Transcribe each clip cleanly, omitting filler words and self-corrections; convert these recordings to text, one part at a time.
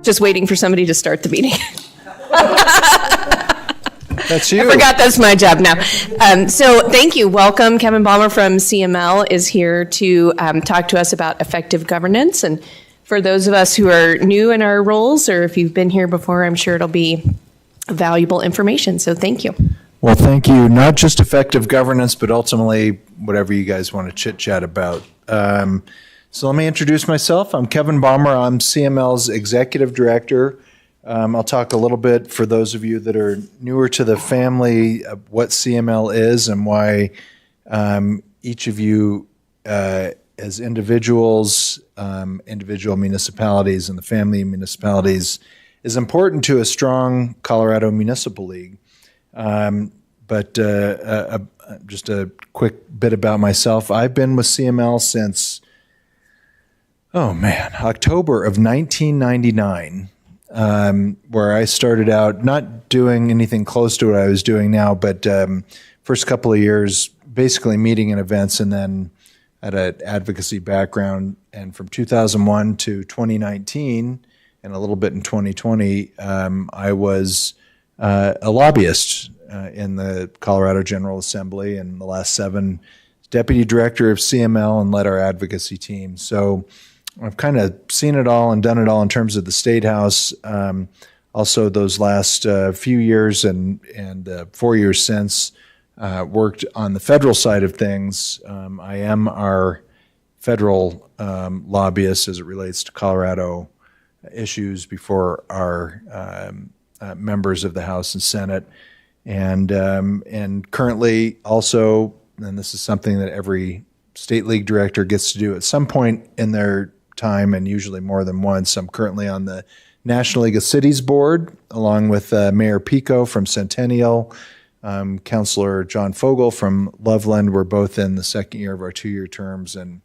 Just waiting for somebody to start the meeting. That's you. I forgot that's my job now. So thank you. Welcome. Kevin Balmer from CML is here to talk to us about effective governance. And for those of us who are new in our roles, or if you've been here before, I'm sure it'll be valuable information. So thank you. Well, thank you. Not just effective governance, but ultimately whatever you guys want to chit-chat about. So let me introduce myself. I'm Kevin Balmer. I'm CML's Executive Director. I'll talk a little bit for those of you that are newer to the family of what CML is and why each of you as individuals, individual municipalities and the family of municipalities is important to a strong Colorado Municipal League. But just a quick bit about myself. I've been with CML since, October of 1999. Where I started out not doing anything close to what I was doing now, but first couple of years basically meeting in events, and then had an advocacy background. And from 2001 to 2019 and a little bit in 2020, I was a lobbyist in the Colorado General Assembly, and the last 7 deputy director of CML and led our advocacy team. So I've kind of seen it all and done it all in terms of the State House. Also, those last few years and 4 years since, worked on the federal side of things. I am our federal lobbyist as it relates to Colorado issues before our members of the House and Senate. And currently also, and this is something that every State League director gets to do at some point in their time, and usually more than once. I'm currently on the National League of Cities board, along with Mayor Pico from Centennial, Councilor John Fogel from Loveland. We're both in the second year of our 2-year terms, and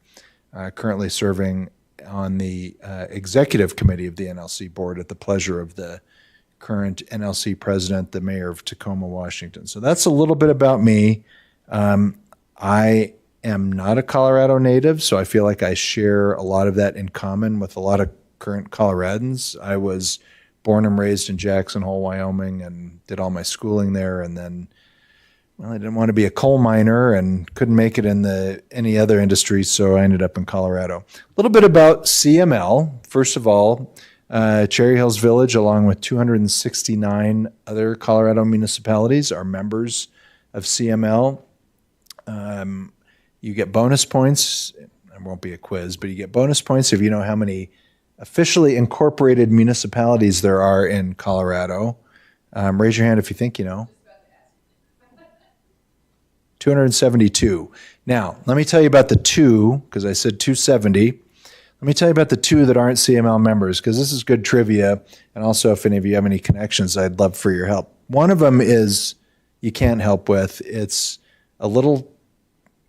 currently serving on the executive committee of the NLC board at the pleasure of the current NLC president, the mayor of Tacoma, Washington. So that's a little bit about me. I am not a Colorado native, so I feel like I share a lot of that in common with a lot of current Coloradans. I was born and raised in Jackson Hole, Wyoming, and did all my schooling there, and then, I didn't want to be a coal miner and couldn't make it in any other industry, so I ended up in Colorado. A little bit about CML. First of all, Cherry Hills Village, along with 269 other Colorado municipalities, are members of CML. You get bonus points. It won't be a quiz, but you get bonus points if you know how many officially incorporated municipalities there are in Colorado. Raise your hand if you think you know. 272. Now, let me tell you about the 2, because I said 270. Let me tell you about the 2 that aren't CML members, because this is good trivia, and also if any of you have any connections, I'd love for your help. One of them is you can't help with. It's a little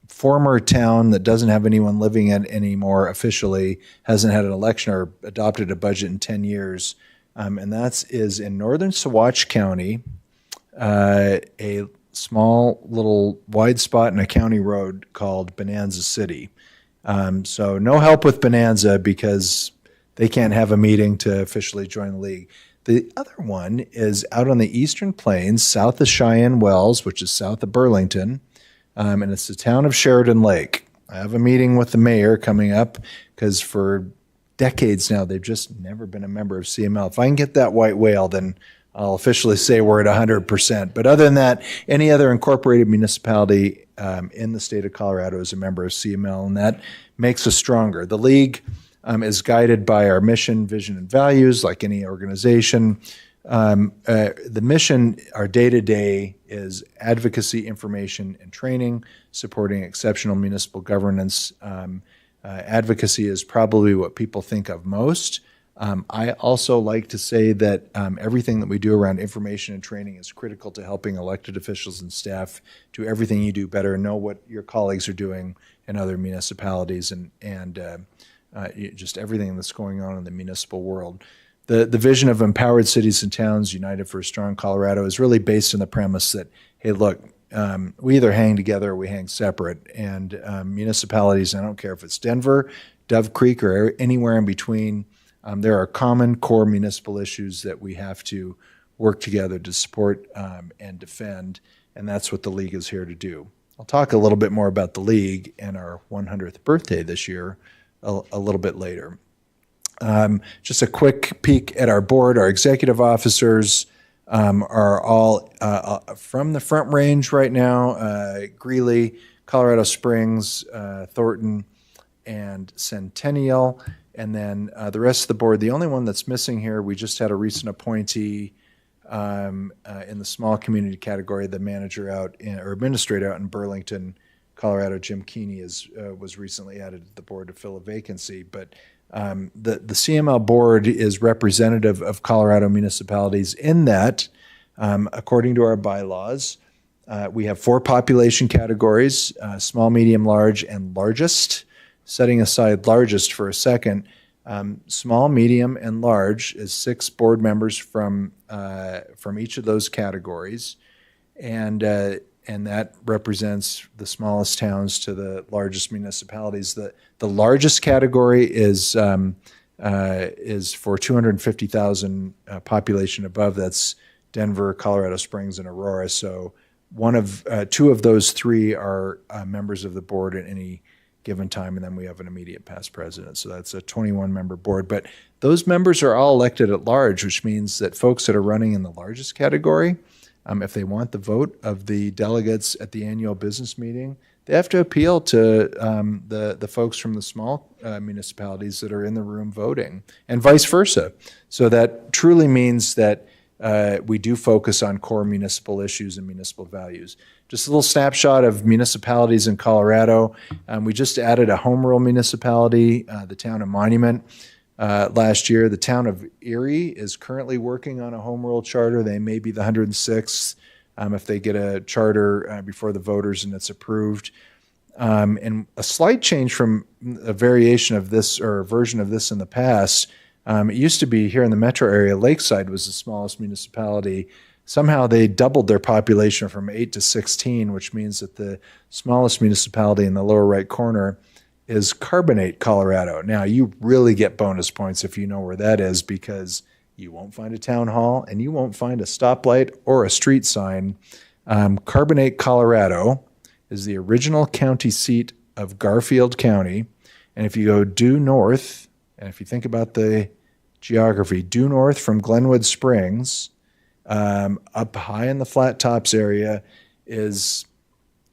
former town that doesn't have anyone living in it anymore officially, hasn't had an election or adopted a budget in 10 years, and that is in northern Saguache County, a small little wide spot in a county road called Bonanza City. So no help with Bonanza because they can't have a meeting to officially join the league. The other one is out on the Eastern Plains, south of Cheyenne Wells, which is south of Burlington, and it's the town of Sheridan Lake. I have a meeting with the mayor coming up because for decades now, they've just never been a member of CML. If I can get that white whale, then I'll officially say we're at 100%. But other than that, any other incorporated municipality in the state of Colorado is a member of CML, and that makes us stronger. The league is guided by our mission, vision, and values, like any organization. The mission, our day-to-day, is advocacy, information, and training, supporting exceptional municipal governance. Advocacy is probably what people think of most. I also like to say that everything that we do around information and training is critical to helping elected officials and staff do everything you do better and know what your colleagues are doing in other municipalities and just everything that's going on in the municipal world. The vision of empowered cities and towns united for a strong Colorado is really based on the premise that, hey, look, we either hang together or we hang separate. And municipalities, I don't care if it's Denver, Dove Creek, or anywhere in between, There are common core municipal issues that we have to work together to support and defend, and that's what the League is here to do. I'll talk a little bit more about the League and our 100th birthday this year a little bit later. Just a quick peek at our board. Our executive officers are all from the Front Range right now, Greeley, Colorado Springs, Thornton, and Centennial. And then the rest of the board, the only one that's missing here, we just had a recent appointee in the small community category, the manager or administrator out in Burlington, Colorado, Jim Keeney, was recently added to the board to fill a vacancy. But the CML board is representative of Colorado municipalities in that, according to our bylaws, we have 4 population categories, small, medium, large, and largest. Setting aside largest for a second, small, medium, and large is 6 board members from each of those categories, and that represents the smallest towns to the largest municipalities. The largest category is for 250,000 population above. That's Denver, Colorado Springs, and Aurora. So 2 of those 3 are members of the board at any given time, and then we have an immediate past president. So that's a 21-member board. But those members are all elected at large, which means that folks that are running in the largest category, if they want the vote of the delegates at the annual business meeting, they have to appeal to the folks from the small municipalities that are in the room voting, and vice versa. So that truly means that we do focus on core municipal issues and municipal values. Just a little snapshot of municipalities in Colorado. We just added a home rule municipality, the town of Monument, last year. The town of Erie is currently working on a home rule charter. They may be the 106th if they get a charter before the voters and it's approved. And a slight change from a variation of this or a version of this in the past. It used to be here in the metro area, Lakeside was the smallest municipality. Somehow they doubled their population from 8 to 16, which means that the smallest municipality in the lower right corner is Carbonate, Colorado. Now, you really get bonus points if you know where that is, because you won't find a town hall and you won't find a stoplight or a street sign. Carbonate, Colorado is the original county seat of Garfield County. And if you go due north, and if you think about the geography, due north from Glenwood Springs, up high in the Flat Tops area is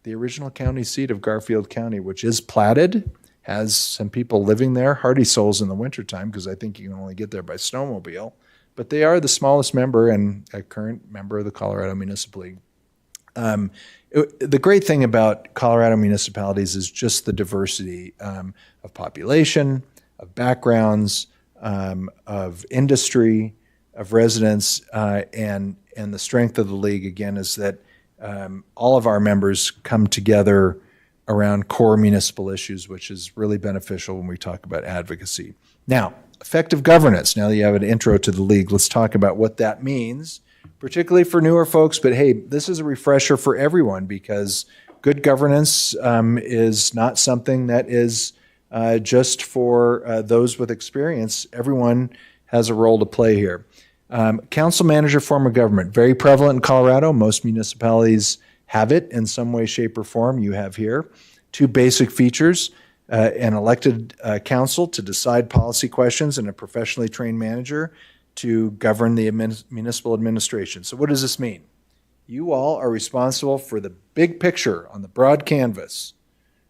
the original county seat of Garfield County, which is platted, has some people living there, hardy souls in the wintertime, because I think you can only get there by snowmobile. But they are the smallest member and a current member of the Colorado Municipal League. The great thing about Colorado municipalities is just the diversity of population, of backgrounds, of industry, of residents, and the strength of the league, again, is that all of our members come together around core municipal issues, which is really beneficial when we talk about advocacy. Now, effective governance. Now that you have an intro to the league, let's talk about what that means, particularly for newer folks. But hey, this is a refresher for everyone, because good governance is not something that is just for those with experience. Everyone has a role to play here. Council manager form of government, very prevalent in Colorado. Most municipalities have it in some way, shape, or form. You have here 2 basic features: an elected council to decide policy questions and a professionally trained manager to govern the municipal administration. So what does this mean? You all are responsible for the big picture on the broad canvas.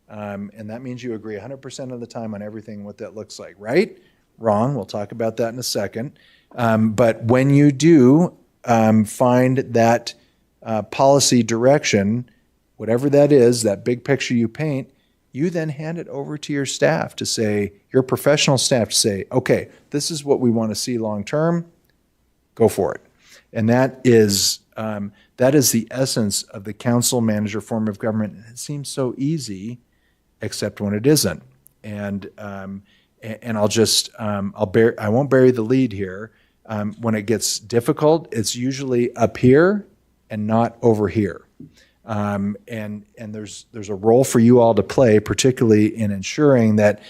And that means you agree 100% of the time on everything, what that looks like, right? Wrong. We'll talk about that in a second. But when you do find that policy direction, whatever that is, that big picture you paint, you then hand it over to your staff to say, your professional staff to say, okay, this is what we want to see long term, go for it. And that is the essence of the council manager form of government. And it seems so easy, except when it isn't. And I'll just I won't bury the lead here. When it gets difficult, it's usually up here and not over here. And there's a role for you all to play, particularly in ensuring that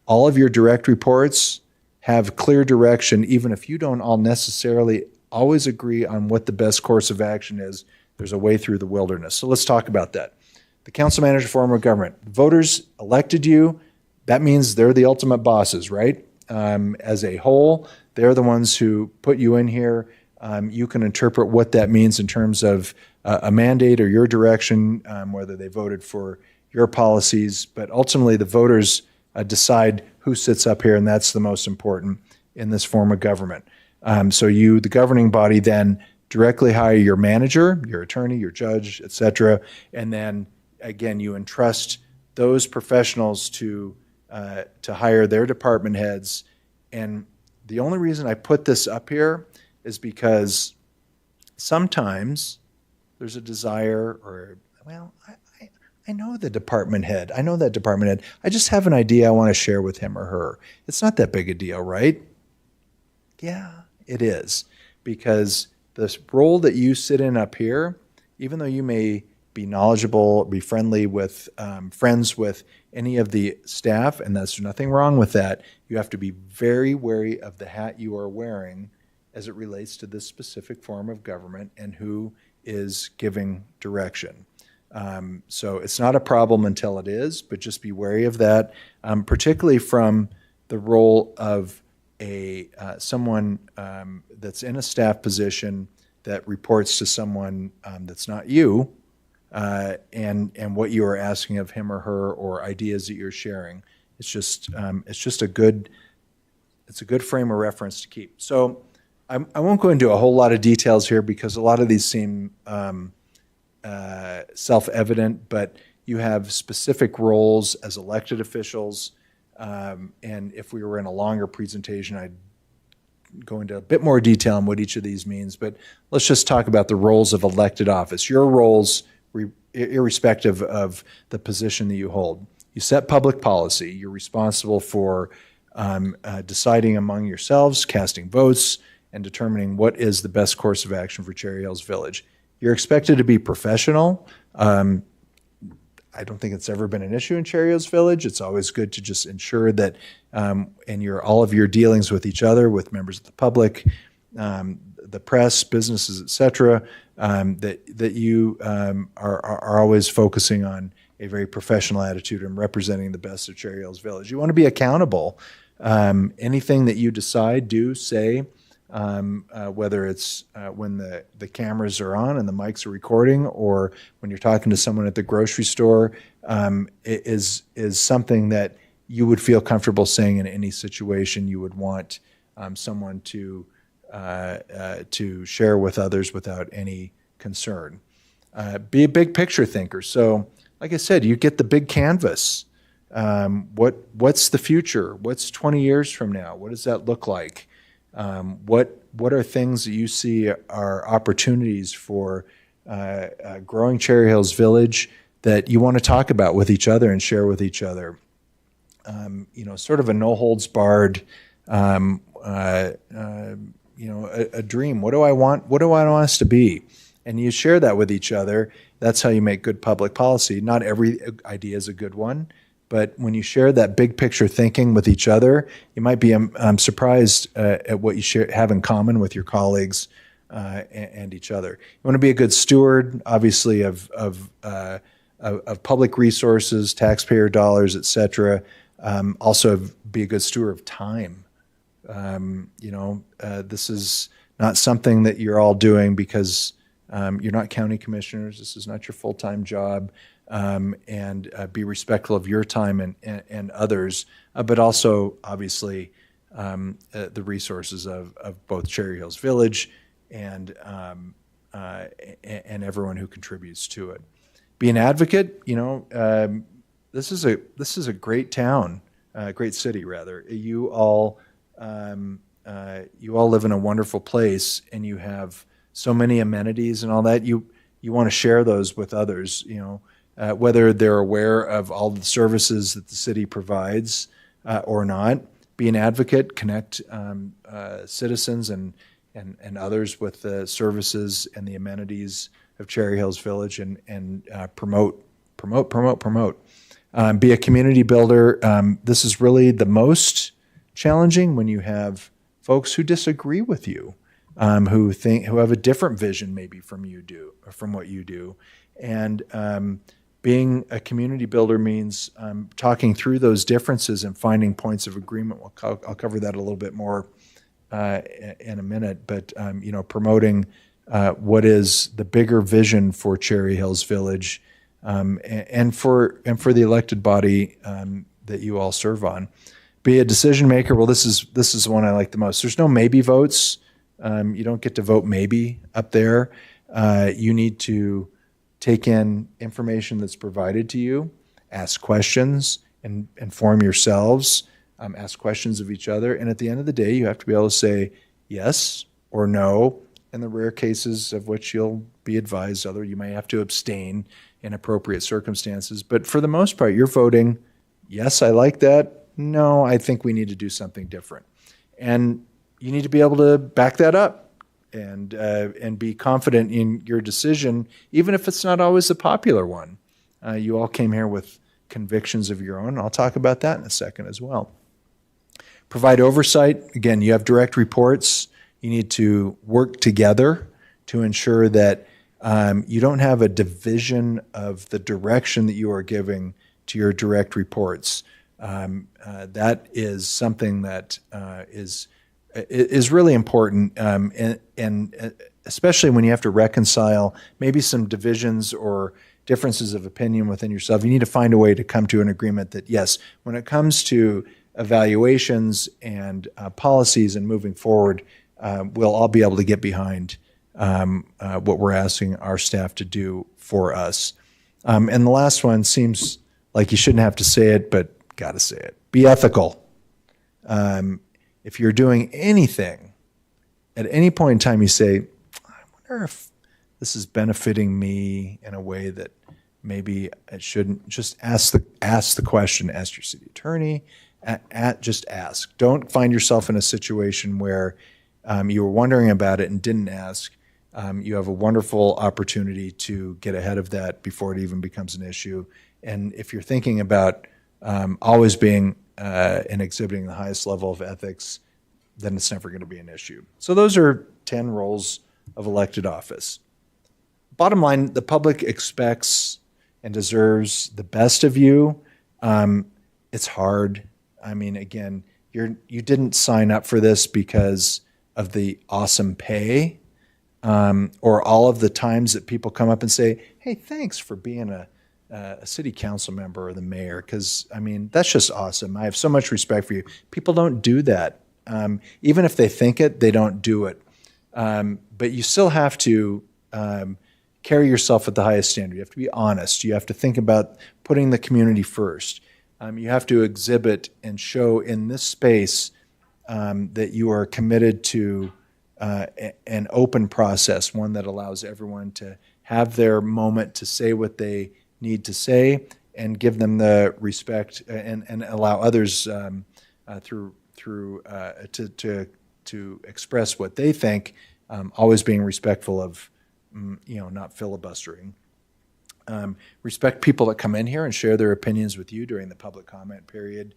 all of your direct reports have clear direction, even if you don't all necessarily always agree on what the best course of action is. There's a way through the wilderness. So let's talk about that. The council manager form of government. Voters elected you. That means they're the ultimate bosses, right? As a whole, they're the ones who put you in here. You can interpret what that means in terms of a mandate or your direction, whether they voted for your policies. But ultimately, the voters decide who sits up here, and that's the most important in this form of government. So you, the governing body, then directly hire your manager, your attorney, your judge, et cetera, and then, again, you entrust those professionals to hire their department heads. And the only reason I put this up here is because sometimes there's a desire I know the department head. I know that department head. I just have an idea I want to share with him or her. It's not that big a deal, right? Yeah, it is. Because the role that you sit in up here, even though you may be knowledgeable, be friendly with, friends with any of the staff, and there's nothing wrong with that, you have to be very wary of the hat you are wearing as it relates to this specific form of government and who is giving direction. So it's not a problem until it is, but just be wary of that, particularly from the role of someone that's in a staff position that reports to someone that's not you, and what you are asking of him or her, or ideas that you're sharing. It's just a good frame of reference to keep. So I won't go into a whole lot of details here because a lot of these seem self-evident, but you have specific roles as elected officials. And if we were in a longer presentation, I'd go into a bit more detail on what each of these means. But let's just talk about the roles of elected office. Your roles, irrespective of the position that you hold. You set public policy. You're responsible for deciding among yourselves, casting votes, and determining what is the best course of action for Cherry Hills Village. You're expected to be professional. I don't think it's ever been an issue in Cherry Hills Village. It's always good to just ensure that in all of your dealings with each other, with members of the public, the press, businesses, et cetera, that you are always focusing on a very professional attitude and representing the best of Cherry Hills Village. You want to be accountable. Anything that you decide, do, say, whether it's when the cameras are on and the mics are recording, or when you're talking to someone at the grocery store, is something that you would feel comfortable saying in any situation you would want someone to share with others without any concern. Be a big picture thinker. So, like I said, you get the big canvas. What's the future? What's 20 years from now? What does that look like? What are things that you see are opportunities for growing Cherry Hills Village that you want to talk about with each other and share with each other? Sort of a no holds barred, a dream. What do I want? What do I want us to be? And you share that with each other. That's how you make good public policy. Not every idea is a good one. But when you share that big picture thinking with each other, you might be surprised at what you have in common with your colleagues and each other. You want to be a good steward, obviously, of public resources, taxpayer dollars, et cetera. Also, be a good steward of time. This is not something that you're all doing because you're not county commissioners. This is not your full-time job. And be respectful of your time and others, but also, obviously, the resources of both Cherry Hills Village and everyone who contributes to it. Be an advocate. This is a great town, great city rather. You all live in a wonderful place, and you have so many amenities and all that. You want to share those with others. Whether they're aware of all the services that the city provides or not. Be an advocate, connect citizens and others with the services and the amenities of Cherry Hills Village and promote. Be a community builder. This is really the most challenging when you have folks who disagree with you, who have a different vision maybe from what you do, and being a community builder means talking through those differences and finding points of agreement. I'll cover that a little bit more in a minute, but promoting what is the bigger vision for Cherry Hills Village, and for the elected body that you all serve on. Be a decision maker. Well, this is the one I like the most. There's no maybe votes. You don't get to vote maybe up there. You need to take in information that's provided to you, ask questions, and inform yourselves, ask questions of each other. And at the end of the day, you have to be able to say yes or no, in the rare cases of which you'll be advised other. You may have to abstain in appropriate circumstances. But for the most part, you're voting, yes, I like that. No, I think we need to do something different. And you need to be able to back that up and be confident in your decision, even if it's not always a popular one. You all came here with convictions of your own. I'll talk about that in a second as well. Provide oversight. Again, you have direct reports. You need to work together to ensure that you don't have a division of the direction that you are giving to your direct reports. That is something that is really important, and especially when you have to reconcile maybe some divisions or differences of opinion within yourself. You need to find a way to come to an agreement that, yes, when it comes to evaluations and policies and moving forward, we'll all be able to get behind what we're asking our staff to do for us. And the last one seems like you shouldn't have to say it, but got to say it. Be ethical. If you're doing anything, at any point in time you say, I wonder if this is benefiting me in a way that maybe it shouldn't, just ask the question. Ask your city attorney. Just ask. Don't find yourself in a situation where you were wondering about it and didn't ask. You have a wonderful opportunity to get ahead of that before it even becomes an issue. And if you're thinking about always being and exhibiting the highest level of ethics, then it's never going to be an issue. So those are 10 roles of elected office. Bottom line, the public expects and deserves the best of you. It's hard. I mean, again, you didn't sign up for this because of the awesome pay, or all of the times that people come up and say, hey, thanks for being a city council member or the mayor, because, I mean, that's just awesome. I have so much respect for you. People don't do that. Even if they think it, they don't do it. But you still have to carry yourself at the highest standard. You have to be honest. You have to think about putting the community first. You have to exhibit and show in this space that you are committed to an open process, one that allows everyone to have their moment to say what they need to say and give them the respect and allow others to express what they think, always being respectful of, not filibustering. Respect people that come in here and share their opinions with you during the public comment period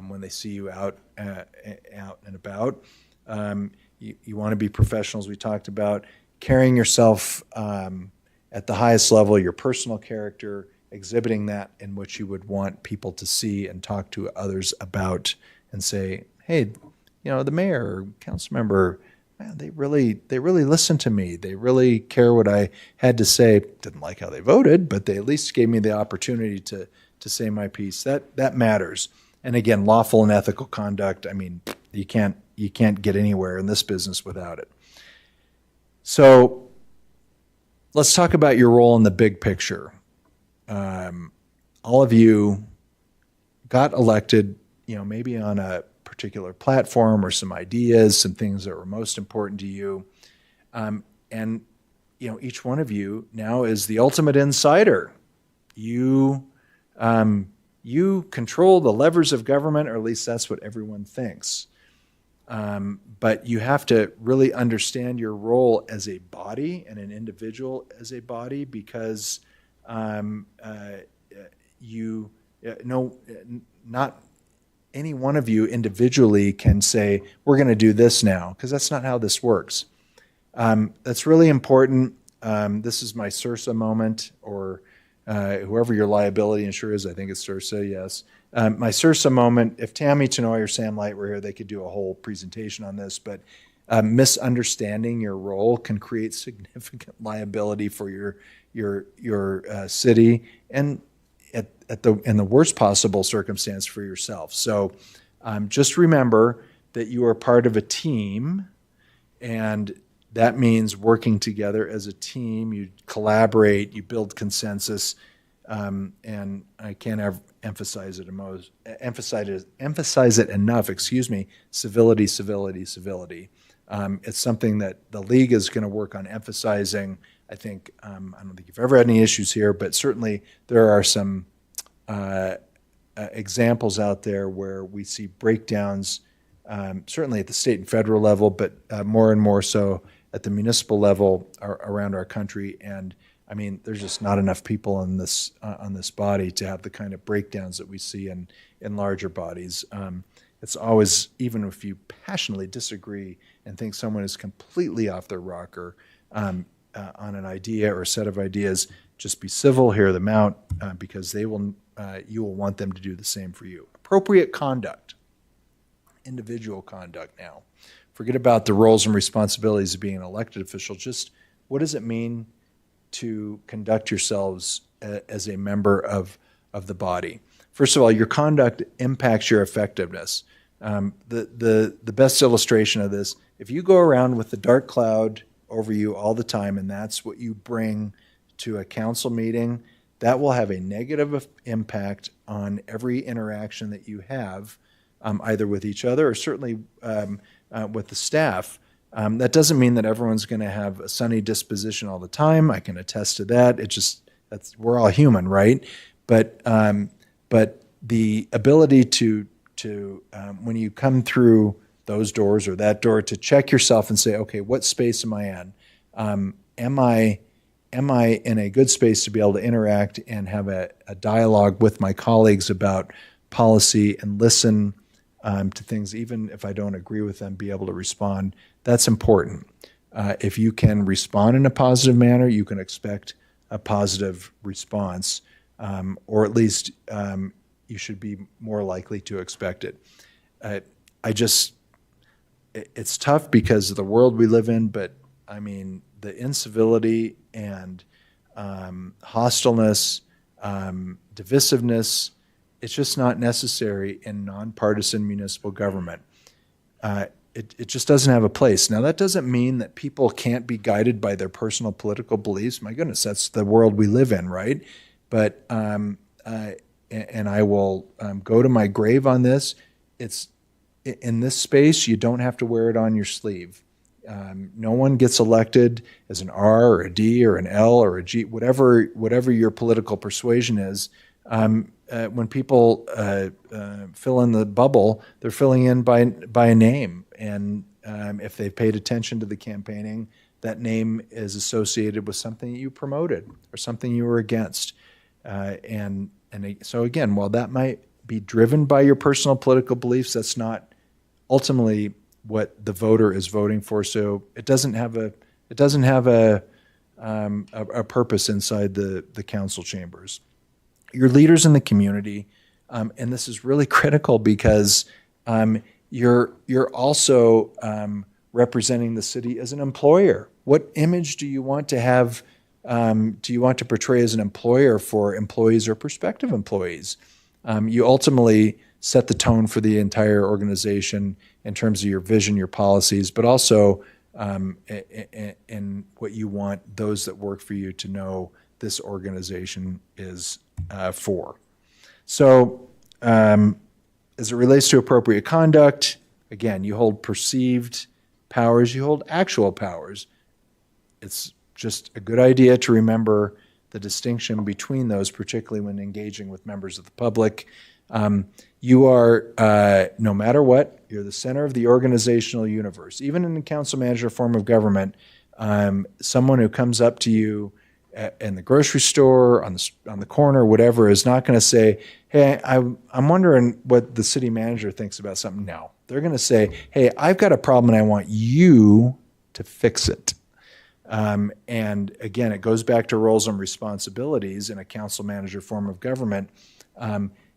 when they see you out and about. You want to be professionals. We talked about carrying yourself at the highest level, your personal character, exhibiting that in which you would want people to see and talk to others about and say, hey, the mayor or council member, man, they really listen to me. They really care what I had to say. Didn't like how they voted, but they at least gave me the opportunity to say my piece. That matters. And again, lawful and ethical conduct, I mean, you can't get anywhere in this business without it. So let's talk about your role in the big picture. All of you got elected, maybe on a particular platform or some ideas, some things that were most important to you. And each one of you now is the ultimate insider. You control the levers of government, or at least that's what everyone thinks. But you have to really understand your role as a body and an individual as a body, because not any one of you individually can say, we're going to do this now, because that's not how this works. That's really important. This is my CIRSA moment, or whoever your liability insurer is. I think it's CIRSA, yes. My CIRSA moment, if Tammy Tenoy or Sam Light were here, they could do a whole presentation on this, but misunderstanding your role can create significant liability for your city, and in the worst possible circumstance for yourself. So just remember that you are part of a team, and that means working together as a team. You collaborate, you build consensus, and I can't emphasize it enough. Civility, civility, civility. It's something that the league is going to work on emphasizing. I think I don't think you've ever had any issues here, but certainly there are some examples out there where we see breakdowns, certainly at the state and federal level, but more and more so at the municipal level around our country. And I mean, there's just not enough people on this body to have the kind of breakdowns that we see in larger bodies. It's always, even if you passionately disagree and think someone is completely off their rocker on an idea or a set of ideas, just be civil, hear them out, because you will want them to do the same for you. Appropriate conduct, individual conduct now. Forget about the roles and responsibilities of being an elected official. Just what does it mean to conduct yourselves as a member of the body? First of all, your conduct impacts your effectiveness. The best illustration of this, if you go around with the dark cloud over you all the time, and that's what you bring to a council meeting, that will have a negative impact on every interaction that you have, either with each other or certainly with the staff. That doesn't mean that everyone's going to have a sunny disposition all the time. I can attest to that. We're all human, right? But the ability to when you come through those doors or that door, to check yourself and say, okay, what space am I in? Am I in a good space to be able to interact and have a dialogue with my colleagues about policy and listen to things, even if I don't agree with them, be able to respond? That's important. If you can respond in a positive manner, you can expect a positive response, or at least you should be more likely to expect it. It's tough because of the world we live in, but I mean, the incivility and hostileness, divisiveness, it's just not necessary in nonpartisan municipal government. It just doesn't have a place. Now, that doesn't mean that people can't be guided by their personal political beliefs. My goodness, that's the world we live in, right? But, and I will go to my grave on this, it's in this space, you don't have to wear it on your sleeve. No one gets elected as an R or a D or an L or a G, whatever your political persuasion is. When people fill in the bubble, they're filling in by a name. And if they've paid attention to the campaigning, that name is associated with something that you promoted or something you were against. So again, while that might be driven by your personal political beliefs, that's not ultimately what the voter is voting for. So it doesn't have a purpose inside the council chambers. Your leaders in the community, and this is really critical because you're also representing the city as an employer. What image do you want to have? Do you want to portray as an employer for employees or prospective employees? You ultimately set the tone for the entire organization in terms of your vision, your policies, but also in what you want those that work for you to know this organization is for. So as it relates to appropriate conduct, again, you hold perceived powers, you hold actual powers. It's just a good idea to remember the distinction between those, particularly when engaging with members of the public. You are, no matter what, you're the center of the organizational universe. Even in the council manager form of government, someone who comes up to you in the grocery store, on the corner, whatever, is not going to say, hey, I'm wondering what the city manager thinks about something. No, they're going to say, hey, I've got a problem and I want you to fix it. And again, it goes back to roles and responsibilities in a council manager form of government.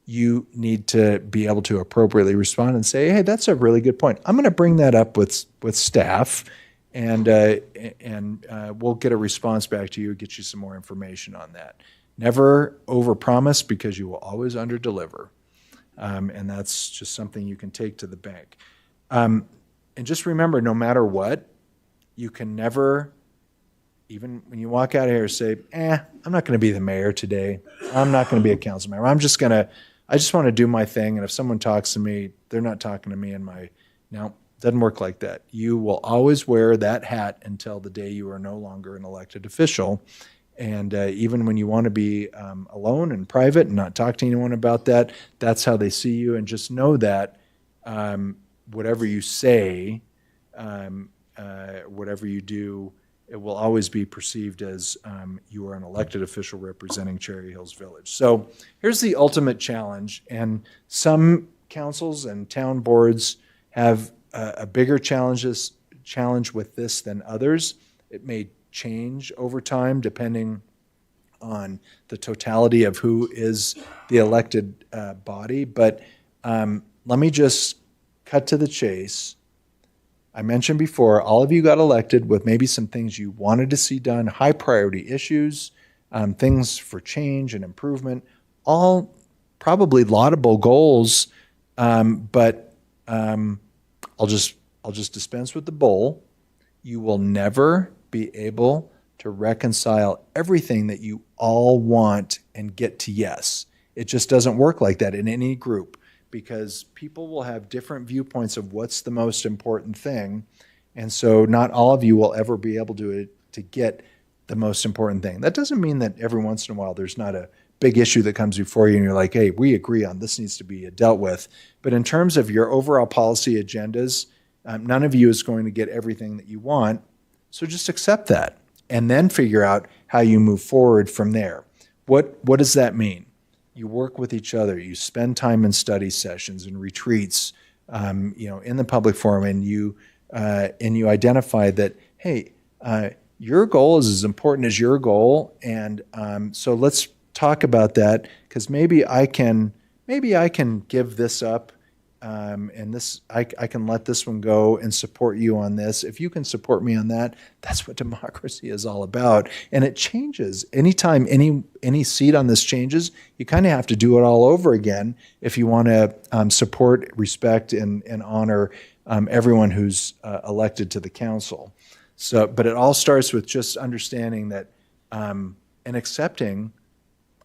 You need to be able to appropriately respond and say, hey, that's a really good point. I'm going to bring that up with staff, and we'll get a response back to you, get you some more information on that. Never overpromise, because you will always underdeliver. And that's just something you can take to the bank. And just remember, no matter what, you can never, even when you walk out of here, say, I'm not going to be the mayor today. I'm not going to be a council member. I just want to do my thing. And if someone talks to me, they're not talking to me in my, no, it doesn't work like that. You will always wear that hat until the day you are no longer an elected official. And even when you want to be alone and private and not talk to anyone about that, that's how they see you. And just know that whatever you say, whatever you do, it will always be perceived as you are an elected official representing Cherry Hills Village. So here's the ultimate challenge. And some councils and town boards have a bigger challenge with this than others. It may change over time depending on the totality of who is the elected body. But let me just cut to the chase. I mentioned before, all of you got elected with maybe some things you wanted to see done, high priority issues, things for change and improvement, all probably laudable goals, but I'll just dispense with the bowl. You will never be able to reconcile everything that you all want and get to yes. It just doesn't work like that in any group, because people will have different viewpoints of what's the most important thing. And so not all of you will ever be able to get the most important thing. That doesn't mean that every once in a while there's not a big issue that comes before you and you're like, hey, we agree on this needs to be dealt with. But in terms of your overall policy agendas, none of you is going to get everything that you want. So just accept that and then figure out how you move forward from there. What does that mean? You work with each other. You spend time in study sessions and retreats, in the public forum, and you identify that, hey, your goal is as important as your goal, and so let's talk about that, because maybe I can give this up, and this I can let this one go and support you on this. If you can support me on that, that's what democracy is all about. And it changes anytime any seat on this changes. You kind of have to do it all over again if you want to support, respect, and honor everyone who's elected to the council. So, but it all starts with just understanding that and accepting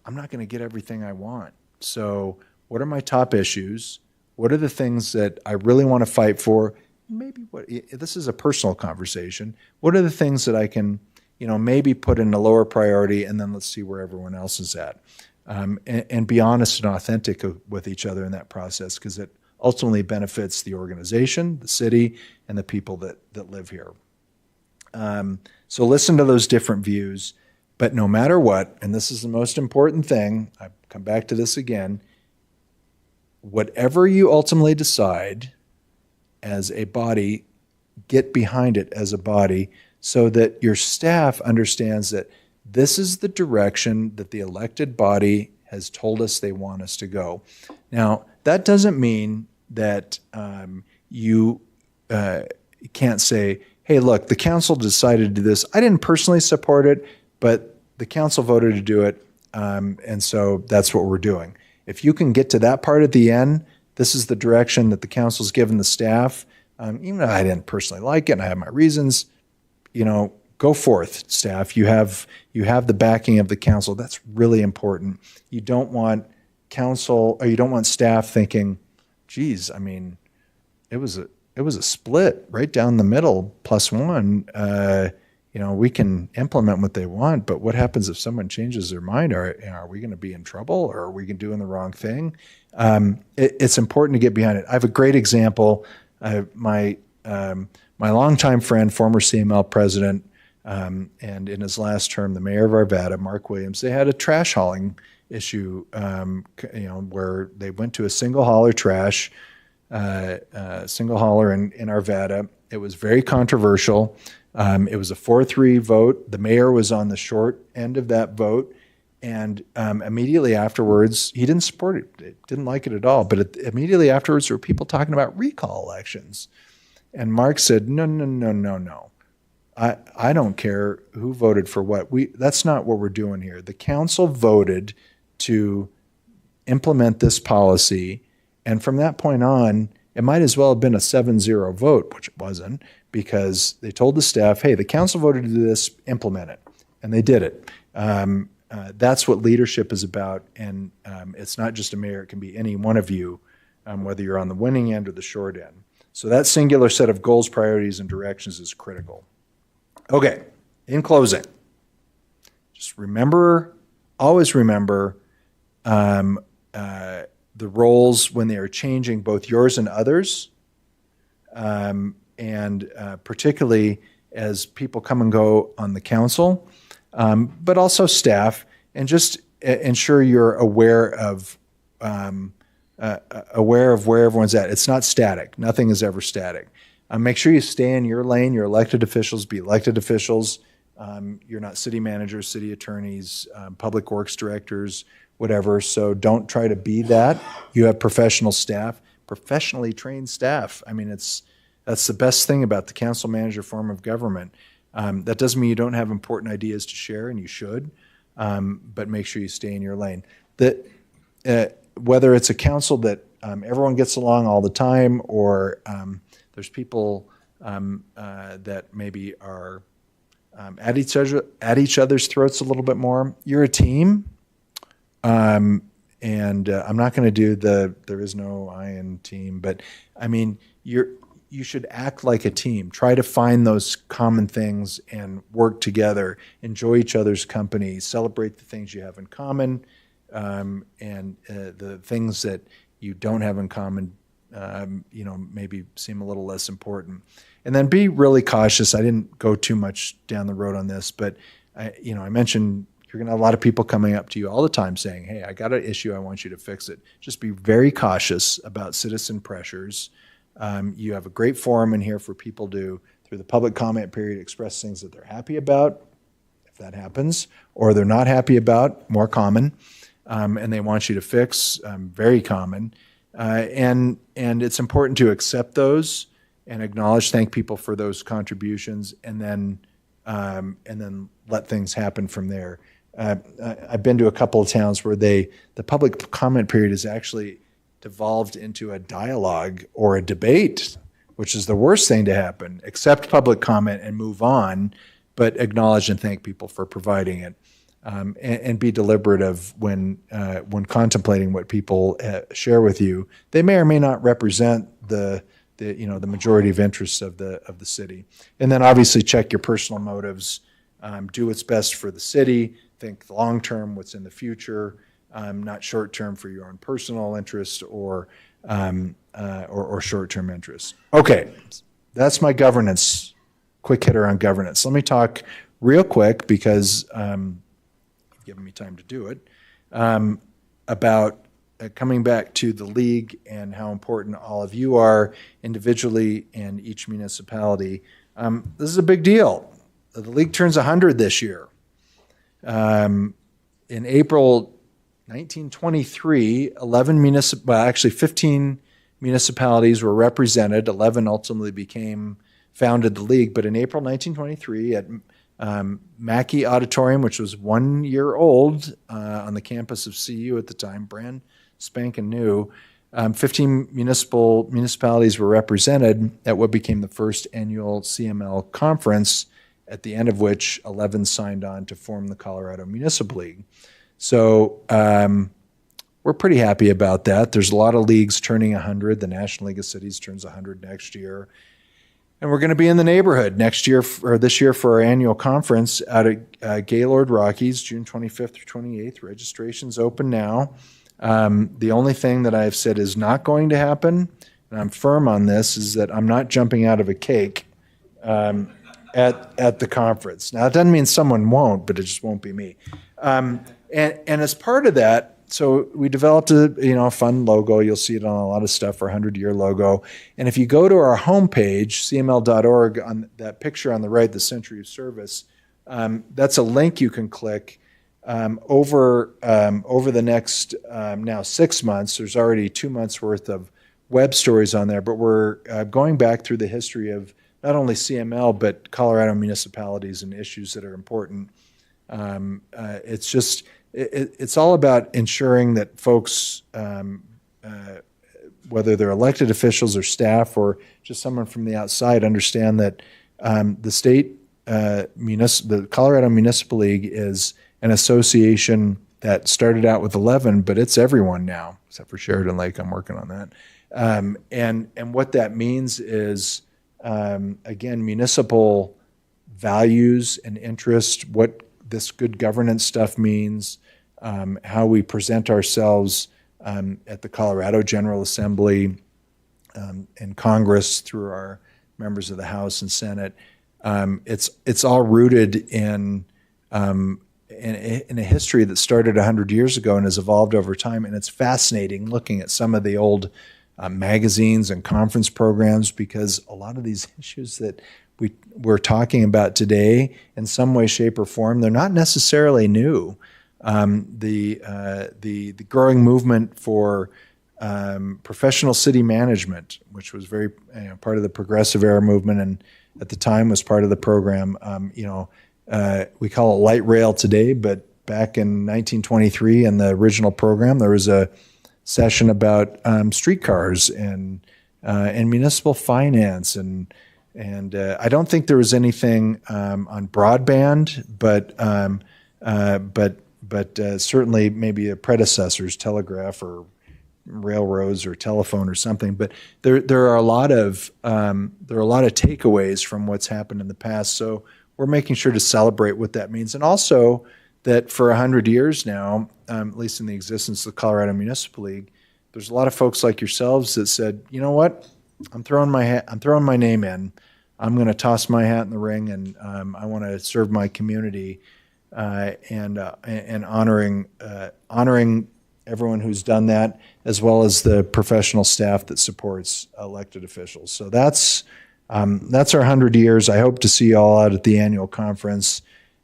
I'm not going to get everything I want. So, what are my top issues? What are the things that I really want to fight for? Maybe this is a personal conversation. What are the things that I can, maybe put in a lower priority, and then let's see where everyone else is at, and be honest and authentic with each other in that process, because it ultimately benefits the organization, the city, and the people that live here. So listen to those different views, but no matter what, and this is the most important thing, I come back to this again, whatever you ultimately decide as a body, get behind it as a body so that your staff understands that this is the direction that the elected body has told us they want us to go. Now, that doesn't mean that you can't say, hey, look, the council decided to do this. I didn't personally support it, but the council voted to do it, and so that's what we're doing. If you can get to that part at the end, this is the direction that the council's given the staff. Even though I didn't personally like it and I have my reasons, go forth, staff. You have the backing of the council. That's really important. You don't want council, or you don't want staff thinking, geez, I mean, it was a split right down the middle, +1. We can implement what they want, but what happens if someone changes their mind? Are we going to be in trouble, or are we doing the wrong thing? It's important to get behind it. I have a great example. My longtime friend, former CML president, And in his last term, the mayor of Arvada, Mark Williams, they had a trash hauling issue, where they went to a single hauler trash, single hauler in Arvada. It was very controversial. It was a 4-3 vote. The mayor was on the short end of that vote. And immediately afterwards, he didn't support it, didn't like it at all. But immediately afterwards, there were people talking about recall elections. And Mark said, no. I don't care who voted for what. That's not what we're doing here. The council voted to implement this policy. And from that point on, it might as well have been a 7-0 vote, which it wasn't, because they told the staff, hey, the council voted to do this, implement it. And they did it. That's what leadership is about. And it's not just a mayor, it can be any one of you, whether you're on the winning end or the short end. So that singular set of goals, priorities, and directions is critical. Okay, in closing, just always remember the roles when they are changing, both yours and others, and particularly as people come and go on the council, but also staff, and just ensure you're aware of where everyone's at. It's not static. Nothing is ever static. Make sure you stay in your lane. Your elected officials be elected officials. You're not city managers, city attorneys, public works directors, whatever. So don't try to be that. You have professional staff, professionally trained staff. I mean, that's the best thing about the council manager form of government. That doesn't mean you don't have important ideas to share, and you should, but make sure you stay in your lane. Whether it's a council that everyone gets along all the time, or there's people that maybe are at each other's throats a little bit more. You're a team, and I'm not going to do there is no I in team, but I mean you should act like a team. Try to find those common things and work together. Enjoy each other's company. Celebrate the things you have in common, and the things that you don't have in common, maybe seem a little less important. And then be really cautious. I didn't go too much down the road on this, but I mentioned you're going to have a lot of people coming up to you all the time saying, hey, I got an issue, I want you to fix it. Just be very cautious about citizen pressures. You have a great forum in here for people to, through the public comment period, express things that they're happy about, if that happens, or they're not happy about, more common, and they want you to fix, very common. And it's important to accept those and acknowledge, thank people for those contributions, and then let things happen from there. I've been to a couple of towns where the public comment period is actually devolved into a dialogue or a debate, which is the worst thing to happen. Accept public comment and move on, but acknowledge and thank people for providing it, and be deliberative when contemplating what people share with you. They may or may not represent the majority of interests of the city. And then obviously check your personal motives. Do what's best for the city. Think long term, what's in the future. Not short term for your own personal interest or short term interest. Okay, that's my governance. Quick hitter on governance. Let me talk real quick, because you've given me time to do it, about coming back to the league and how important all of you are individually and each municipality. This is a big deal. The league turns 100 this year. In April 1923, 15 municipalities were represented. 11 ultimately founded the league. But in April 1923, at Mackey Auditorium, which was 1 year old, on the campus of CU at the time, brand spanking new, 15 municipalities were represented at what became the first annual CML conference, at the end of which 11 signed on to form the Colorado Municipal League. So we're pretty happy about that. There's a lot of leagues turning 100. The National League of Cities turns 100 next year. And we're going to be in the neighborhood this year for our annual conference out at Gaylord Rockies, June 25th through 28th. Registration's open now. The only thing that I've said is not going to happen, and I'm firm on this, is that I'm not jumping out of a cake at the conference. Now, it doesn't mean someone won't, but it just won't be me. And as part of that, so we developed a fun logo. You'll see it on a lot of stuff, our 100-year logo. And if you go to our homepage, cml.org, on that picture on the right, the Century of Service, that's a link you can click. Over the next now 6 months, there's already 2 months worth of web stories on there, but we're going back through the history of not only CML, but Colorado municipalities and issues that are important. It's all about ensuring that folks, whether they're elected officials or staff or just someone from the outside, understand that the Colorado Municipal League is an association that started out with 11, but it's everyone now, except for Sheridan Lake. I'm working on that. And what that means is, again, municipal values and interest, what this good governance stuff means, how we present ourselves at the Colorado General Assembly and Congress through our members of the House and Senate. It's all rooted in a history that started 100 years ago and has evolved over time. And it's fascinating looking at some of the old magazines and conference programs, because a lot of these issues that we're talking about today, in some way, shape, or form, they're not necessarily new. The growing movement for professional city management, which was very part of the progressive era movement, and at the time was part of the program. We call it light rail today, but back in 1923 in the original program, there was a session about streetcars and municipal finance, and I don't think there was anything on broadband, but certainly maybe a predecessor's telegraph or railroads or telephone or something. But there are a lot of takeaways from what's happened in the past. So we're making sure to celebrate what that means, and also that for 100 years now, at least in the existence of the Colorado Municipal League, there's a lot of folks like yourselves that said, you know what, I'm throwing my name in. I'm going to toss my hat in the ring, and I want to serve my community, and honoring everyone who's done that, as well as the professional staff that supports elected officials. So that's our 100 years. I hope to see you all out at the annual conference,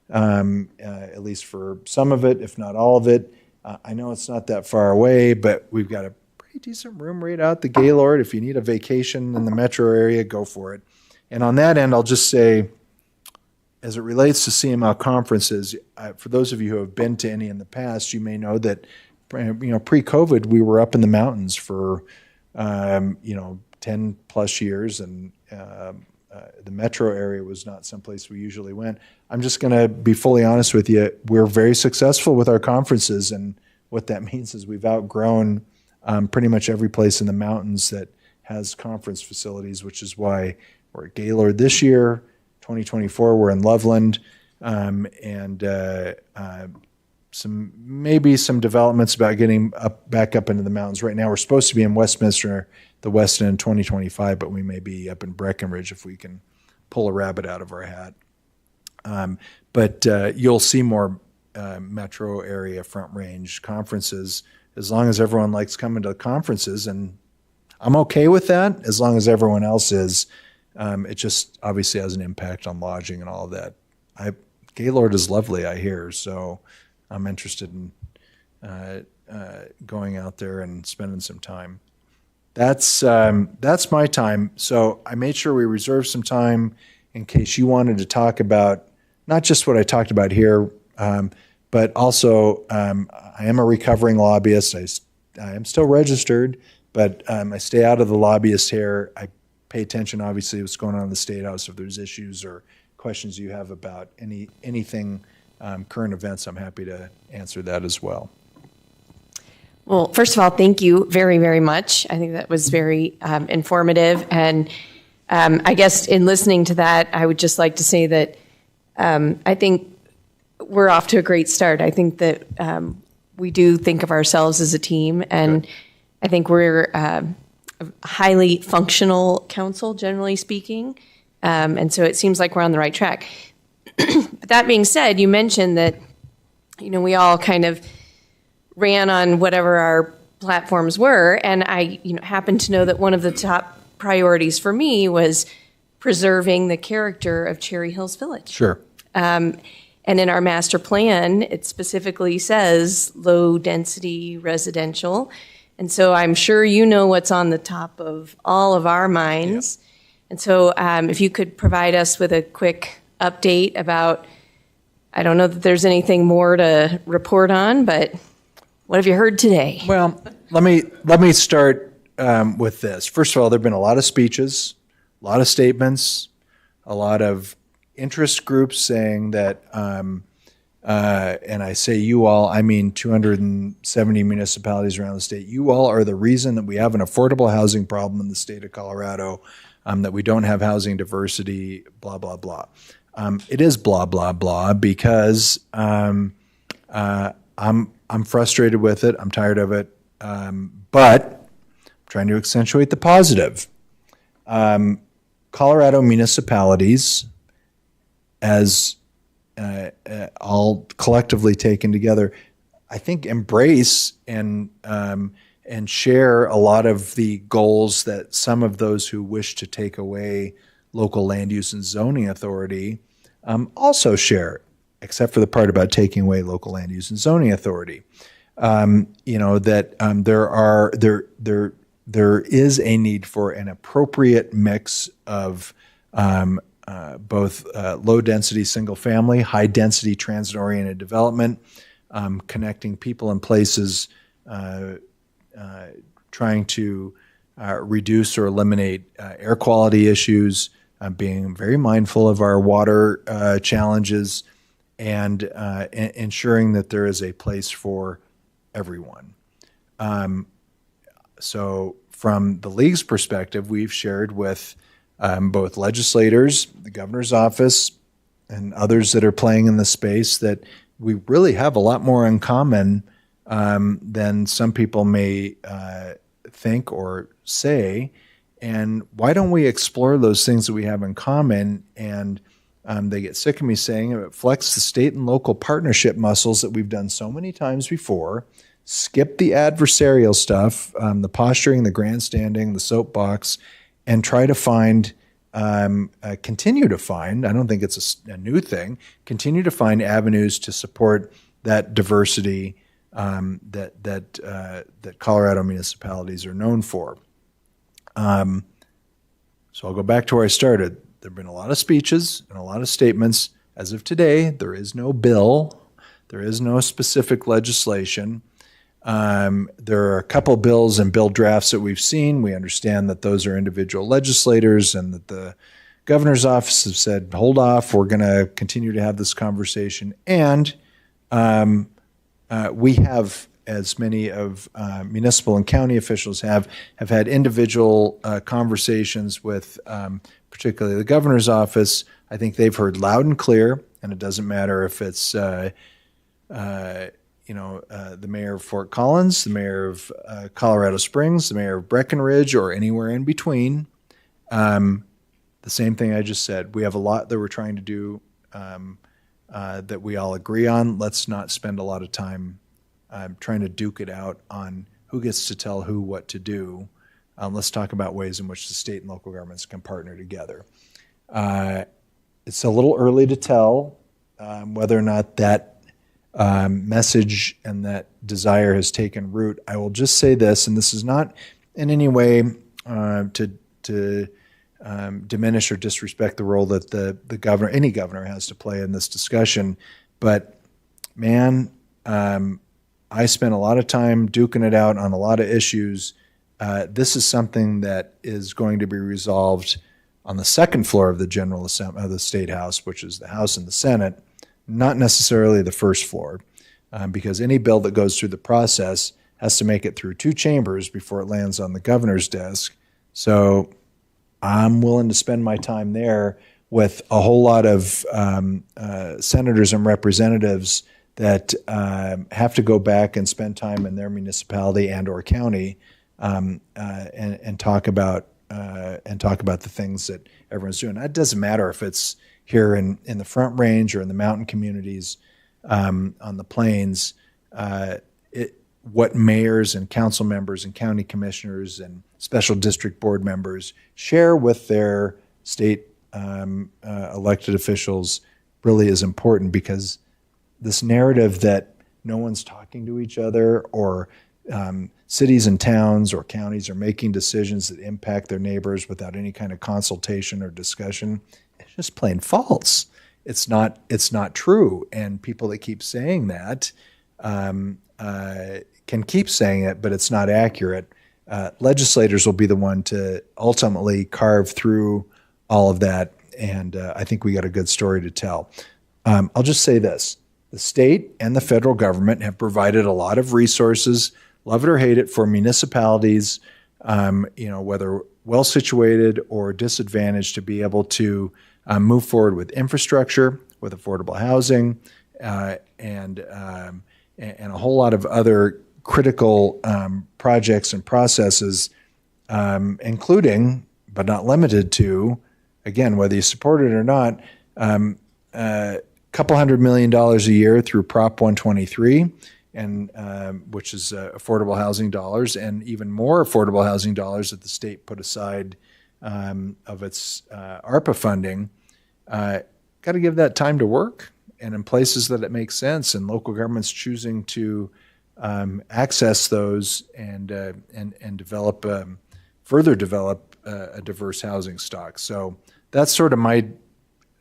at least for some of it, if not all of it. I know it's not that far away, but we've got a pretty decent room rate out the Gaylord. If you need a vacation in the metro area, go for it. And on that end, I'll just say, as it relates to CML conferences, for those of you who have been to any in the past, you may know that pre-COVID, we were up in the mountains for 10 plus years, and the metro area was not someplace we usually went. I'm just going to be fully honest with you. We're very successful with our conferences, and what that means is we've outgrown pretty much every place in the mountains that has conference facilities, which is why we're at Gaylord this year. 2024, we're in Loveland, and some developments about getting back up into the mountains. Right now, we're supposed to be in Westminster, the West End, in 2025, but we may be up in Breckenridge if we can pull a rabbit out of our hat. But you'll see more metro area Front Range conferences, as long as everyone likes coming to conferences, and I'm okay with that as long as everyone else is. It just obviously has an impact on lodging and all of that. Gaylord is lovely, I hear, so I'm interested in going out there and spending some time. That's my time. So I made sure we reserved some time in case you wanted to talk about not just what I talked about here, but also I am a recovering lobbyist. I am still registered, but I stay out of the lobbyist hair. I pay attention, obviously, to what's going on in the State House. If there's issues or questions you have about anything, current events, I'm happy to answer that as well. Well, first of all, thank you very, very much. I think that was very informative. And I guess in listening to that, I would just like to say that I think we're off to a great start. I think that we do think of ourselves as a team, and I think we're a highly functional council, generally speaking. And so it seems like we're on the right track. But that being said, you mentioned that, we all kind of ran on whatever our platforms were. And I, happen to know that one of the top priorities for me was preserving the character of Cherry Hills Village. Sure. And in our master plan, it specifically says low-density residential. And so I'm sure you know what's on the top of all of our minds. Yeah. And so if you could provide us with a quick update about, I don't know that there's anything more to report on, but what have you heard today? Well, let me start with this. First of all, there have been a lot of speeches, a lot of statements, a lot of interest groups saying that, and I say you all, I mean 270 municipalities around the state, you all are the reason that we have an affordable housing problem in the state of Colorado, that we don't have housing diversity, blah, blah, blah. It is blah, blah, blah, because I'm frustrated with it. I'm tired of it. But I'm trying to accentuate the positive. Colorado municipalities, as all collectively taken together, I think embrace and share a lot of the goals that some of those who wish to take away local land use and zoning authority also share, except for the part about taking away local land use and zoning authority. There is a need for an appropriate mix of both low-density single-family, high-density transit-oriented development, connecting people and places, trying to reduce or eliminate air quality issues, being very mindful of our water challenges, and ensuring that there is a place for everyone. So from the League's perspective, we've shared with both legislators, the governor's office, and others that are playing in the space that we really have a lot more in common than some people may think or say. And why don't we explore those things that we have in common? And they get sick of me saying it, flex the state and local partnership muscles that we've done so many times before, skip the adversarial stuff, the posturing, the grandstanding, the soapbox, and try to find, continue to find, I don't think it's a new thing, continue to find avenues to support that diversity that Colorado municipalities are known for. So I'll go back to where I started. There have been a lot of speeches and a lot of statements. As of today, there is no bill. There is no specific legislation. There are a couple bills and bill drafts that we've seen. We understand that those are individual legislators and that the governor's office has said, hold off, we're going to continue to have this conversation. And we have, as many of municipal and county officials have had individual conversations with particularly the governor's office. I think they've heard loud and clear, and it doesn't matter if it's the mayor of Fort Collins, the mayor of Colorado Springs, the mayor of Breckenridge, or anywhere in between. The same thing I just said. We have a lot that we're trying to do that we all agree on. Let's not spend a lot of time trying to duke it out on who gets to tell who what to do. Let's talk about ways in which the state and local governments can partner together. It's a little early to tell whether or not that message and that desire has taken root. I will just say this, and this is not in any way to diminish or disrespect the role that the governor, any governor, has to play in this discussion. But man, I spent a lot of time duking it out on a lot of issues. This is something that is going to be resolved on the second floor of the General Assembly of the State House, which is the House and the Senate, not necessarily the first floor, because any bill that goes through the process has to make it through two chambers before it lands on the governor's desk. So I'm willing to spend my time there with a whole lot of senators and representatives that have to go back and spend time in their municipality and or county and talk about and talk about the things that everyone's doing. It doesn't matter if it's here in the Front Range or in the mountain communities on the plains. What mayors and council members and county commissioners and special district board members share with their state elected officials really is important, because this narrative that no one's talking to each other, or cities and towns or counties are making decisions that impact their neighbors without any kind of consultation or discussion, it's just plain false. It's not true. And people that keep saying that can keep saying it, but it's not accurate. Legislators will be the one to ultimately carve through all of that, and I think we got a good story to tell. I'll just say this. The state and the federal government have provided a lot of resources, love it or hate it, for municipalities, whether well-situated or disadvantaged, to be able to move forward with infrastructure, with affordable housing, and a whole lot of other critical projects and processes, including, but not limited to, again, whether you support it or not, couple $100 million a year through Prop 123, and which is affordable housing dollars, and even more affordable housing dollars that the state put aside of its ARPA funding. Got to give that time to work, and in places that it makes sense, and local governments choosing to access those and develop further develop a diverse housing stock. So that's sort of my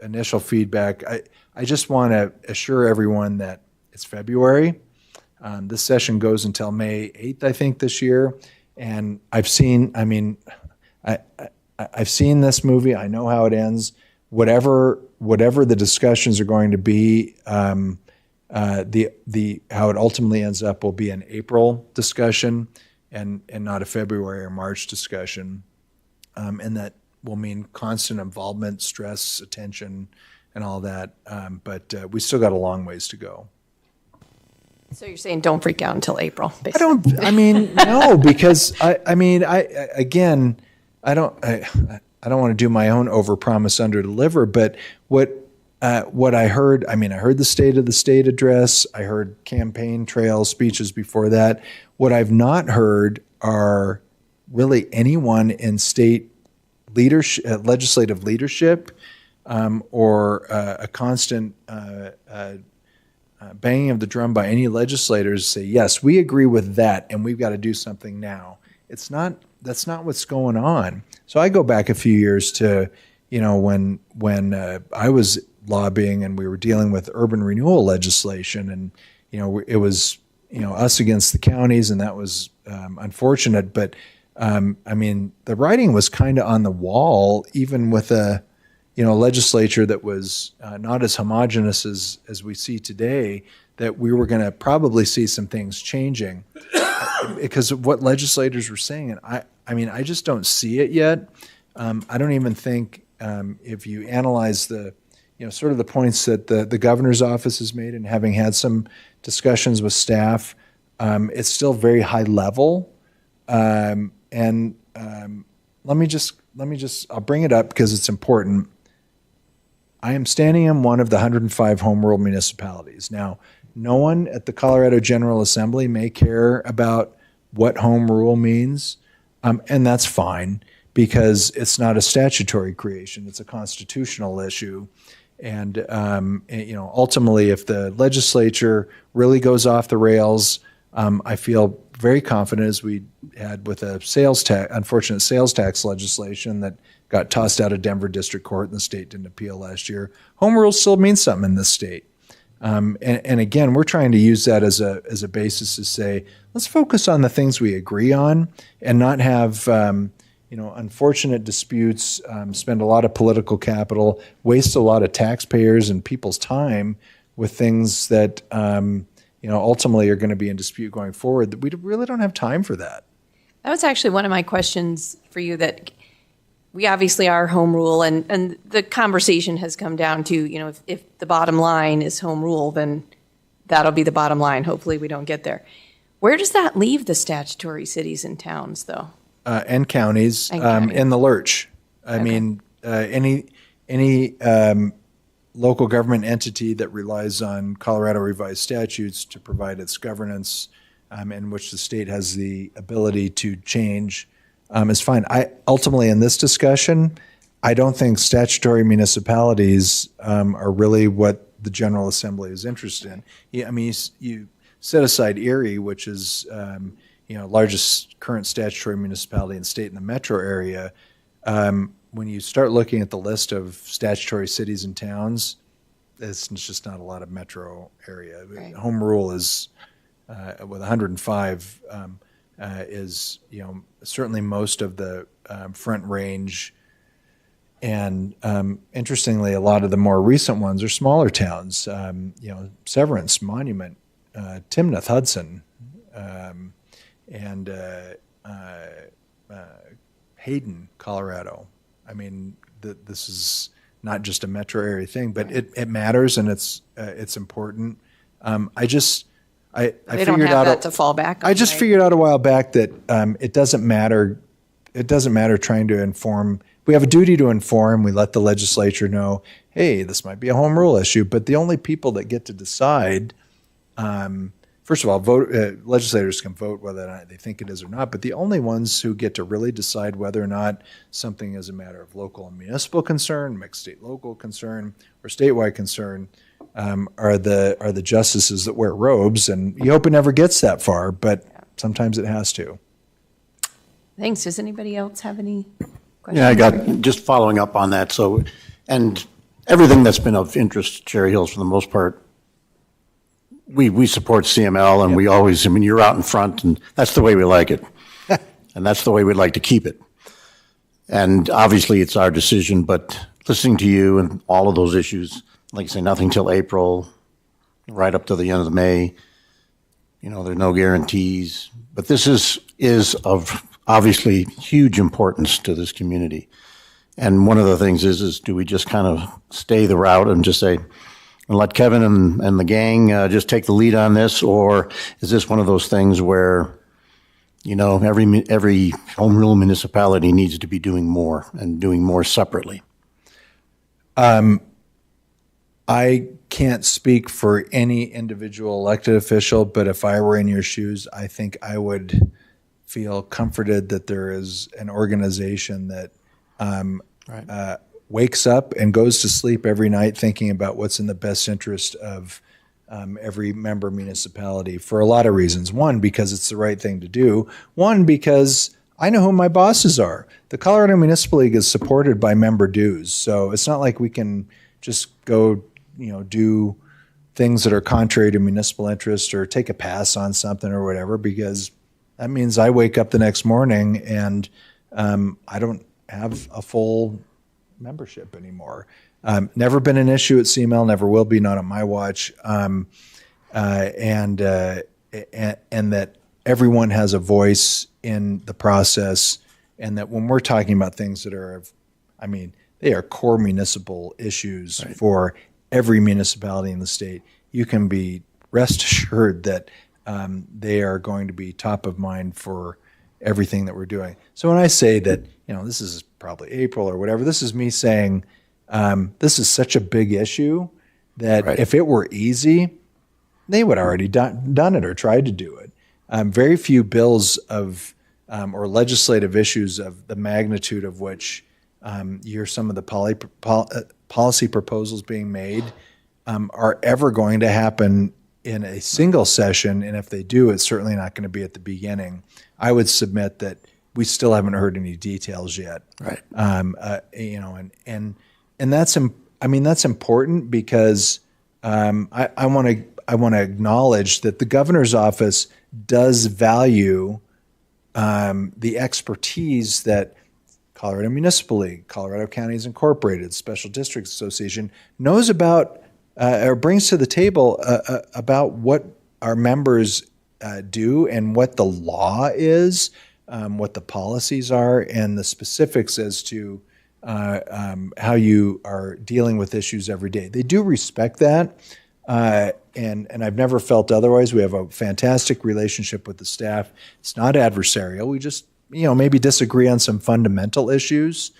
initial feedback. I just want to assure everyone that it's February. This session goes until May 8th, I think, this year. And I've seen this movie. I know how it ends. Whatever the discussions are going to be, how it ultimately ends up will be an April discussion and not a February or March discussion. And that will mean constant involvement, stress, attention, and all that. But we still got a long ways to go. So you're saying don't freak out until April, basically. No, because I don't want to do my own overpromise, underdeliver, but what I heard, I heard the State of the State address, I heard campaign trail speeches before that. What I've not heard are really anyone in state leadership, legislative leadership, or a constant banging of the drum by any legislators say, yes, we agree with that, and we've got to do something now. That's not what's going on. So I go back a few years to, when I was lobbying and we were dealing with urban renewal legislation, and it was us against the counties, and that was unfortunate. But the writing was kind of on the wall, even with a legislature that was not as homogenous as we see today, that we were going to probably see some things changing because of what legislators were saying. And I just don't see it yet. I don't even think if you analyze the, sort of the points that the governor's office has made, and having had some discussions with staff, it's still very high level. Let me just, I'll bring it up because it's important. I am standing in one of the 105 home rule municipalities. Now, no one at the Colorado General Assembly may care about what home rule means, and that's fine, because it's not a statutory creation, it's a constitutional issue. And ultimately, if the legislature really goes off the rails, I feel very confident, as we had with a unfortunate sales tax legislation that got tossed out of Denver District Court and the state didn't appeal last year. Home rule still means something in this state. And again, we're trying to use that as a basis to say, let's focus on the things we agree on and not have unfortunate disputes, spend a lot of political capital, waste a lot of taxpayers and people's time with things that ultimately are going to be in dispute going forward. We really don't have time for that. That was actually one of my questions for you, that we obviously are home rule, and the conversation has come down to, if the bottom line is home rule, then that'll be the bottom line. Hopefully we don't get there. Where does that leave the statutory cities and towns, though? and counties, in the lurch. I mean, any local government entity that relies on Colorado revised statutes to provide its governance, in which the state has the ability to change, is fine. Ultimately, in this discussion, I don't think statutory municipalities are really what the General Assembly is interested in. Yeah, I mean, you set aside Erie, which is largest current statutory municipality in the state in the metro area. When you start looking at the list of statutory cities and towns, it's just not a lot of metro area. Right. Home rule is with 105 is certainly most of the Front Range. And interestingly, a lot of the more recent ones are smaller towns. Severance, Monument, Timnath, Hudson, and Hayden, Colorado. I mean, this is not just a metro area thing, but it matters and it's important. I figured out that to fall back on. I just figured out a while back that it doesn't matter. It doesn't matter trying to inform. We have a duty to inform. We let the legislature know, hey, this might be a home rule issue. But the only people that get to decide, first of all, legislators can vote whether or not they think it is or not. But the only ones who get to really decide whether or not something is a matter of local and municipal concern, mixed state local concern, or statewide concern are the justices that wear robes. And you hope it never gets that far, but sometimes it has to. Thanks. Does anybody else have any questions? Yeah, I got just following up on that. So, and everything that's been of interest to Cherry Hills for the most part, we support CML, and we always, I mean, you're out in front, and that's the way we like it. And that's the way we'd like to keep it. And obviously it's our decision, but listening to you and all of those issues, like I say, nothing till April, right up to the end of May, there's no guarantees. But this is of obviously huge importance to this community. And one of the things is do we just kind of stay the route and just say, and let Kevin and the gang just take the lead on this? Or is this one of those things where, every home rule municipality needs to be doing more and doing more separately? I can't speak for any individual elected official, but if I were in your shoes, I think I would feel comforted that there is an organization that wakes up and goes to sleep every night thinking about what's in the best interest of every member municipality for a lot of reasons. One, because it's the right thing to do. One, because I know who my bosses are. The Colorado Municipal League is supported by member dues, so it's not like we can just go, do things that are contrary to municipal interest or take a pass on something or whatever, because that means I wake up the next morning and I don't have a full membership anymore. Never been an issue at CML, never will be, not on my watch. And that everyone has a voice in the process, and that when we're talking about things that are, they are core municipal issues for every municipality in the state, you can be rest assured that they are going to be top of mind for everything that we're doing. So when I say that, this is probably April or whatever, this is me saying this is such a big issue that if it were easy, they would already done it or tried to do it. Very few bills of or legislative issues of the magnitude of which you hear some of the policy proposals being made are ever going to happen in a single session, and if they do, it's certainly not going to be at the beginning. I would submit that we still haven't heard any details yet. Right. And that's that's important because I want to acknowledge that the governor's office does value the expertise that Colorado Municipal League, Colorado Counties Incorporated, Special Districts Association knows about or brings to the table about what our members do and what the law is, what the policies are, and the specifics as to how you are dealing with issues every day. They do respect that, and I've never felt otherwise. We have a fantastic relationship with the staff. It's not adversarial. We just maybe disagree on some fundamental issues,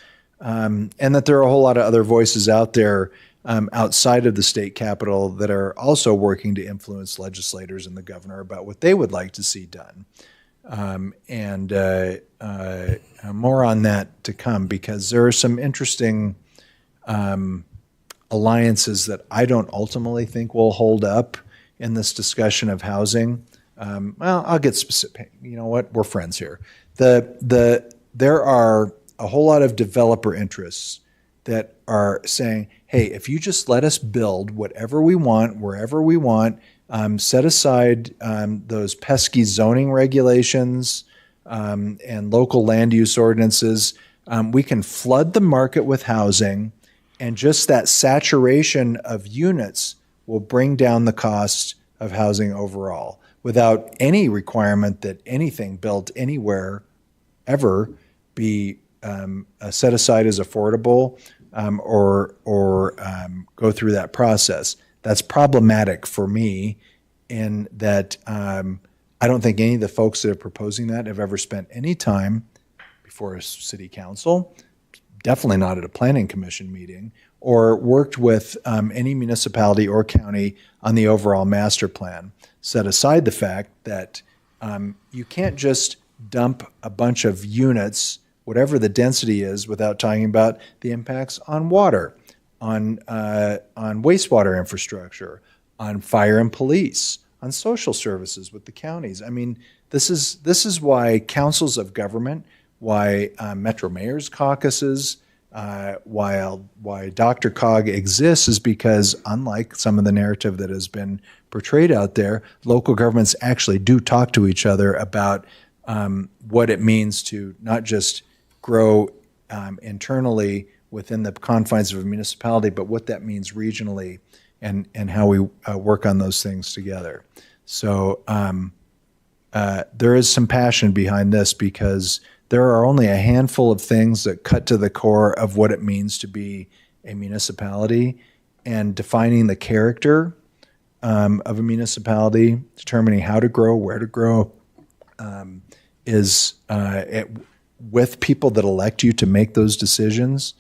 and that there are a whole lot of other voices out there outside of the state capitol that are also working to influence legislators and the governor about what they would like to see done. More on that to come, because there are some interesting alliances that I don't ultimately think will hold up in this discussion of housing. Well, I'll get specific. You know what? We're friends here. There are a whole lot of developer interests that are saying, hey, if you just let us build whatever we want, wherever we want, set aside those pesky zoning regulations and local land use ordinances, we can flood the market with housing, and just that saturation of units will bring down the cost of housing overall, without any requirement that anything built anywhere ever be set aside as affordable or go through that process. That's problematic for me in that I don't think any of the folks that are proposing that have ever spent any time before a city council, definitely not at a planning commission meeting, or worked with any municipality or county on the overall master plan. Set aside the fact that you can't just dump a bunch of units, whatever the density is, without talking about the impacts on water, on wastewater infrastructure, on fire and police, on social services with the counties. I mean, this is why councils of government, why Metro Mayor's caucuses, why Dr. Cog exists, is because, unlike some of the narrative that has been portrayed out there, local governments actually do talk to each other about what it means to not just grow internally within the confines of a municipality, but what that means regionally, and how we work on those things together. So there is some passion behind this, because there are only a handful of things that cut to the core of what it means to be a municipality, and defining the character of a municipality, determining how to grow, where to grow, with people that elect you to make those decisions,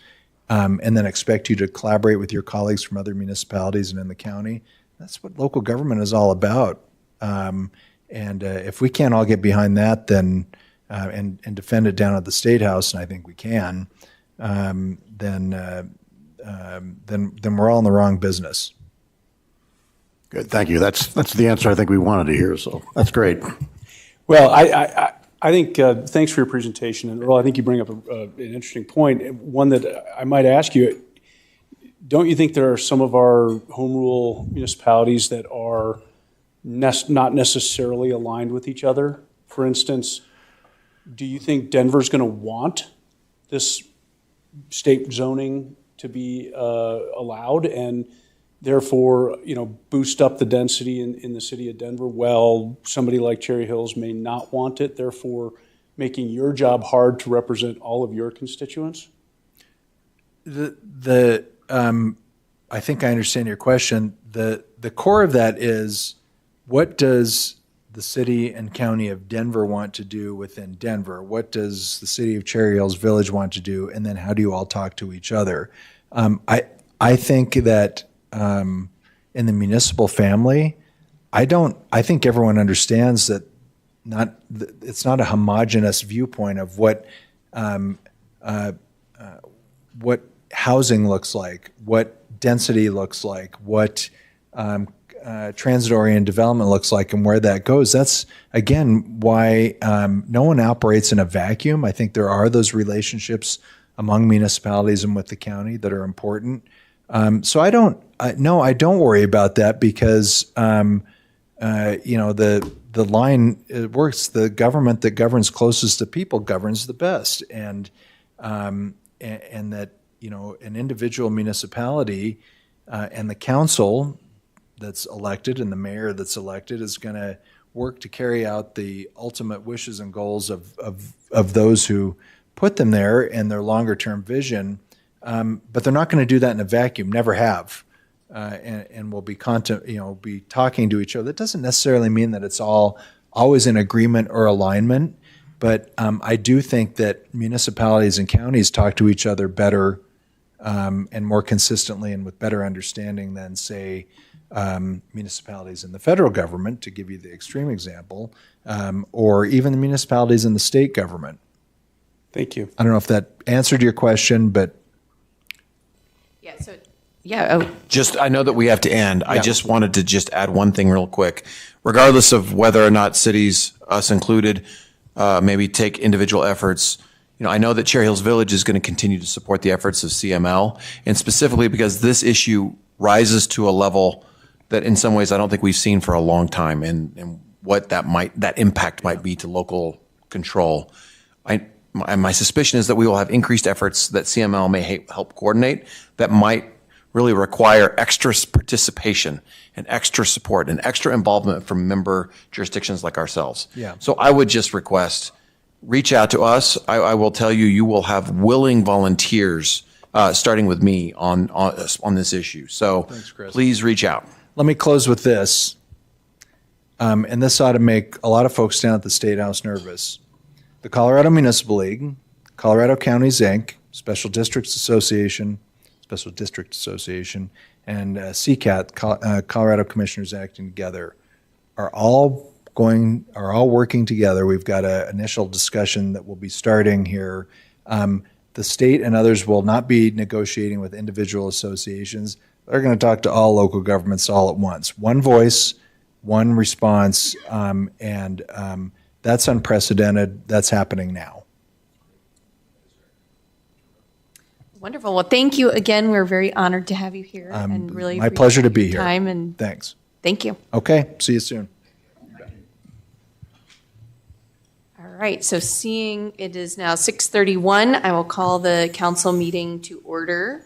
and then expect you to collaborate with your colleagues from other municipalities and in the county. That's what local government is all about. If we can't all get behind that, then and defend it down at the State House, and I think we can, then we're all in the wrong business. Good, thank you. That's the answer I think we wanted to hear, so that's great. Well, I think, thanks for your presentation. And Earl, I think you bring up an interesting point, one that I might ask you. Don't you think there are some of our home rule municipalities that are not necessarily aligned with each other? For instance, do you think Denver's going to want this state zoning to be allowed, and therefore, boost up the density in the city of Denver? Well, somebody like Cherry Hills may not want it, therefore making your job hard to represent all of your constituents? I think I understand your question. The core of that is, what does the city and county of Denver want to do within Denver? What does the city of Cherry Hills Village want to do? And then how do you all talk to each other? I think that in the municipal family, I think everyone understands that it's not a homogeneous viewpoint of what housing looks like, what density looks like, what transit-oriented development looks like, and where that goes. That's, again, why no one operates in a vacuum. I think there are those relationships among municipalities and with the county that are important. So I don't worry about that, because the line, it works. The government that governs closest to people governs the best, and that an individual municipality and the council that's elected and the mayor that's elected is going to work to carry out the ultimate wishes and goals of those who put them there and their longer term vision. But they're not going to do that in a vacuum. Never have, and will be be talking to each other. That doesn't necessarily mean that it's all always in agreement or alignment, But I do think that municipalities and counties talk to each other better and more consistently and with better understanding than, say, municipalities in the federal government, to give you the extreme example, or even the municipalities in the state government. Thank you. I don't know if that answered your question, but Yeah, so, yeah, I know that we have to end. I just wanted to just add one thing real quick. Regardless of whether or not cities, us included, maybe take individual efforts, I know that Cherry Hills Village is going to continue to support the efforts of CML, and specifically because this issue rises to a level that in some ways I don't think we've seen for a long time, and what that impact might be to local control. My suspicion is that we will have increased efforts that CML may help coordinate that might really require extra participation and extra support and extra involvement from member jurisdictions like ourselves. Yeah. So I would just request, reach out to us. I will tell you, you will have willing volunteers, starting with me on this issue. So please reach out. let me close with this. And this ought to make a lot of folks down at the State House nervous. The Colorado Municipal League, Colorado Counties, Inc., Special District Association, and CCAT, Colorado Commissioners Acting Together, are all working together. We've got an initial discussion that will be starting here. The state and others will not be negotiating with individual associations. They're going to talk to all local governments all at once. One voice, one response, and that's unprecedented. That's happening now. Wonderful. Well, thank you again. We're very honored to have you here, and really My pleasure to be appreciate your here. time, and Thanks. thank you. Okay, see you soon. All right, so seeing it is now 6:31, I will call the council meeting to order.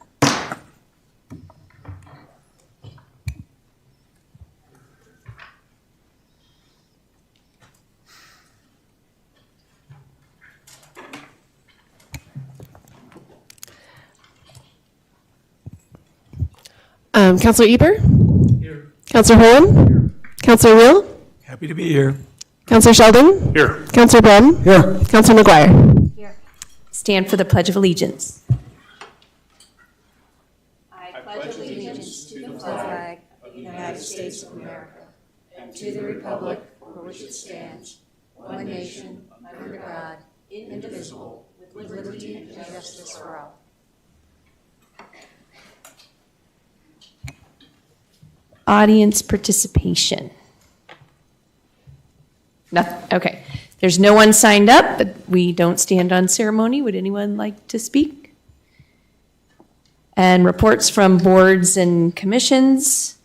Councilor Eber? Here. Councilor Holm? Here. Councilor Wheel? Happy to be here. Councilor Sheldon? Here. Councilor Brehm? Here. Councilor McGuire? Stand for the Pledge of Allegiance. Flag of the United States of America, and to the republic for which it stands, one nation, under God, indivisible, with liberty and justice for all. Audience participation. Okay. There's no one signed up, but we don't stand on ceremony. Would anyone like to speak? And reports from boards and commissions.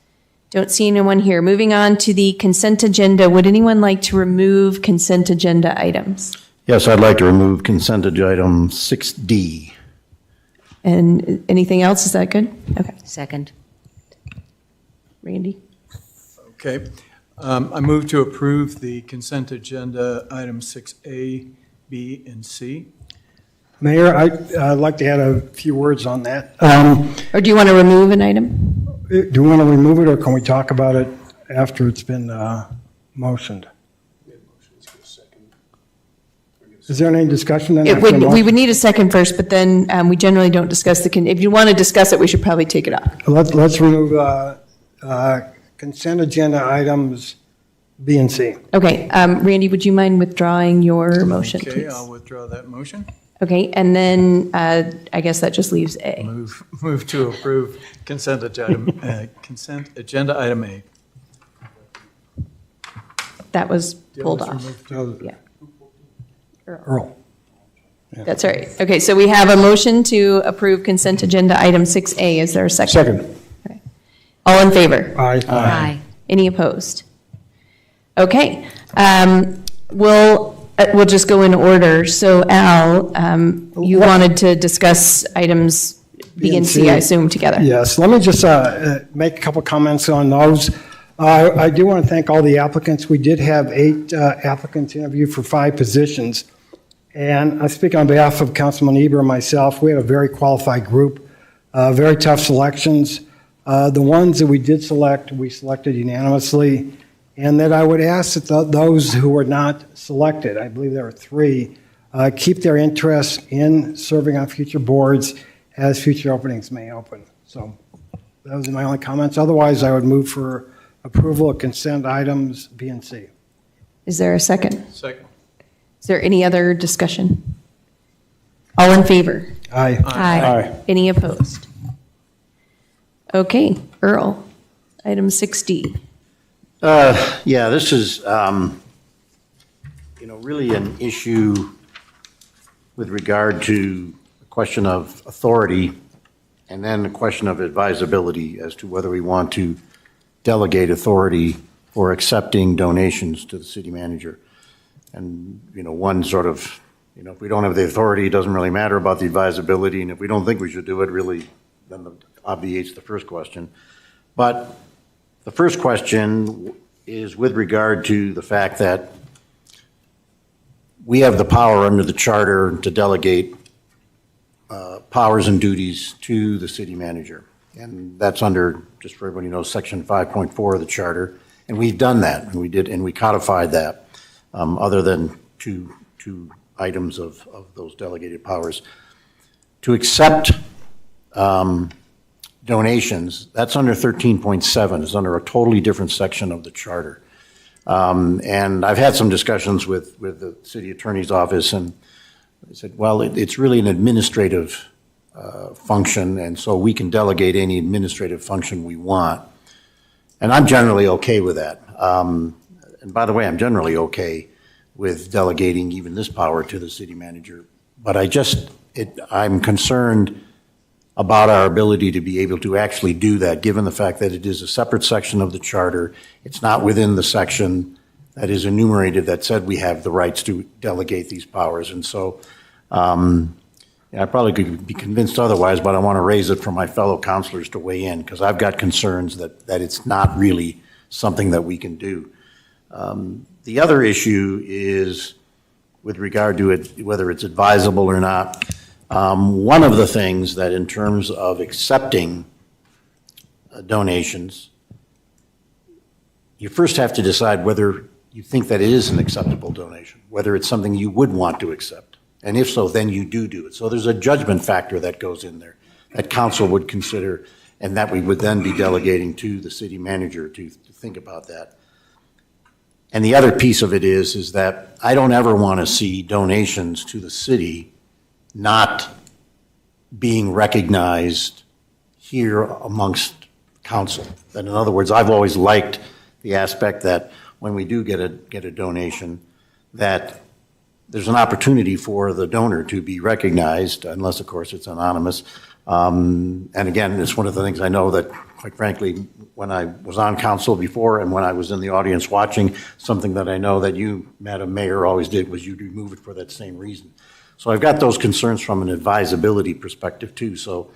Don't see anyone here. Moving on to the consent agenda. Would anyone like to remove consent agenda items? Yes, I'd like to remove consent agenda item 6D. And anything else? Is that good? Okay. Second. Randy? Okay. I move to approve the consent agenda items 6A, B, and C. Mayor, I'd like to add a few words on that. Or do you want to remove an item? Do we want to remove it, or can we talk about it after it's been motioned? Is there any discussion then? after the We motion? would need a second first, but then we generally don't discuss if you want to discuss it, we should probably take it off. Let's remove consent agenda items B and C. Okay, Randy, would you mind withdrawing your motion, Okay, please? I'll withdraw that motion. Okay, and then I guess that just leaves A. Move to approve consent agenda item A. That was pulled let's off. remove- Yeah, Earl. that's all right. Okay, so we have a motion to approve consent agenda item 6A. Is there a second? Second. Okay. All in favor? Aye. Any opposed? Okay, we'll just go in order. So Al, you wanted to discuss items B and C, I assume, together. Yes, let me just make a couple comments on those. I do want to thank all the applicants. We did have 8 applicants interviewed for 5 positions. And I speak on behalf of Councilman Eber and myself. We had a very qualified group, very tough selections. The ones that we did select, we selected unanimously. and that I would ask that those who were not selected, I believe there were 3, keep their interest in serving on future boards as future openings may open. So those are my only comments. Otherwise, I would move for approval of consent items B and C. Is there a second? Second. Is there any other discussion? All in favor? Aye. Aye. Any opposed? Okay, Earl, item 6D. Yeah, this is, really an issue with regard to the question of authority and then the question of advisability as to whether we want to delegate authority for accepting donations to the city manager. And, one sort of, if we don't have the authority, it doesn't really matter about the advisability. And if we don't think we should do it, really, then that obviates the first question. But the first question is with regard to the fact that we have the power under the charter to delegate powers and duties to the city manager. And that's under, just for everybody knows, section 5.4 of the charter. And we've done that, and we codified that, other than two items of those delegated powers. To accept donations, that's under 13.7. It's under a totally different section of the charter. And I've had some discussions with the city attorney's office, and they said, well, it's really an administrative function, and so we can delegate any administrative function we want. And I'm generally okay with that. And by the way, I'm generally okay with delegating even this power to the city manager. But I'm concerned about our ability to be able to actually do that, given the fact that it is a separate section of the charter. It's not within the section that is enumerated that said we have the rights to delegate these powers. And so I probably could be convinced otherwise, but I want to raise it for my fellow councilors to weigh in, because I've got concerns that it's not really something that we can do. The other issue is with regard to it, whether it's advisable or not. One of the things that in terms of accepting donations, you first have to decide whether you think that it is an acceptable donation, whether it's something you would want to accept. And if so, then you do it. So there's a judgment factor that goes in there that council would consider, and that we would then be delegating to the city manager to think about that. And the other piece of it is that I don't ever want to see donations to the city not being recognized here amongst council. And in other words, I've always liked the aspect that when we do get a donation, that there's an opportunity for the donor to be recognized, unless of course it's anonymous. And again, it's one of the things I know that, quite frankly, when I was on council before and when I was in the audience watching, something that I know that you, Madam Mayor, always did was you'd remove it for that same reason. So I've got those concerns from an advisability perspective too. So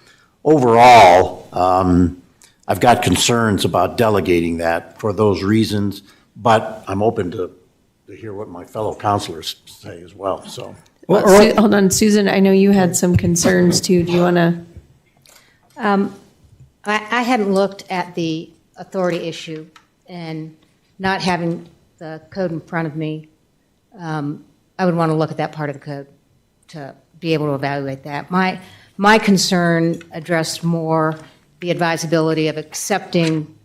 overall, I've got concerns about delegating that for those reasons, but I'm open to hear what my fellow councilors say as well. So, Hold on, Susan, I know you had some concerns too. Do you want to? I hadn't looked at the authority issue, and not having the code in front of me, I would want to look at that part of the code to be able to evaluate that. My concern addressed more the advisability of accepting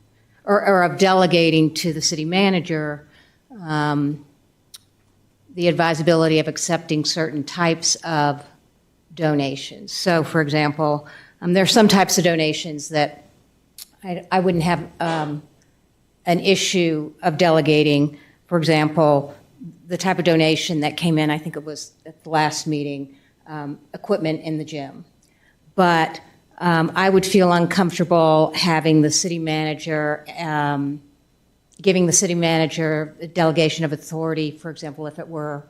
or of delegating to the city manager the advisability of accepting certain types of donations. So, for example, there are some types of donations that I wouldn't have an issue of delegating. For example, the type of donation that came in, I think it was at the last meeting, equipment in the gym. But I would feel uncomfortable having the city manager, giving the city manager a delegation of authority, for example, if it were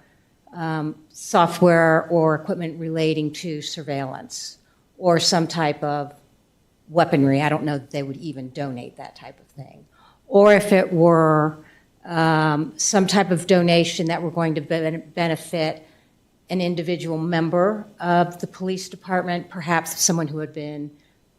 software or equipment relating to surveillance or some type of weaponry. I don't know that they would even donate that type of thing. Or if it were some type of donation that were going to benefit an individual member of the police department, perhaps someone who had been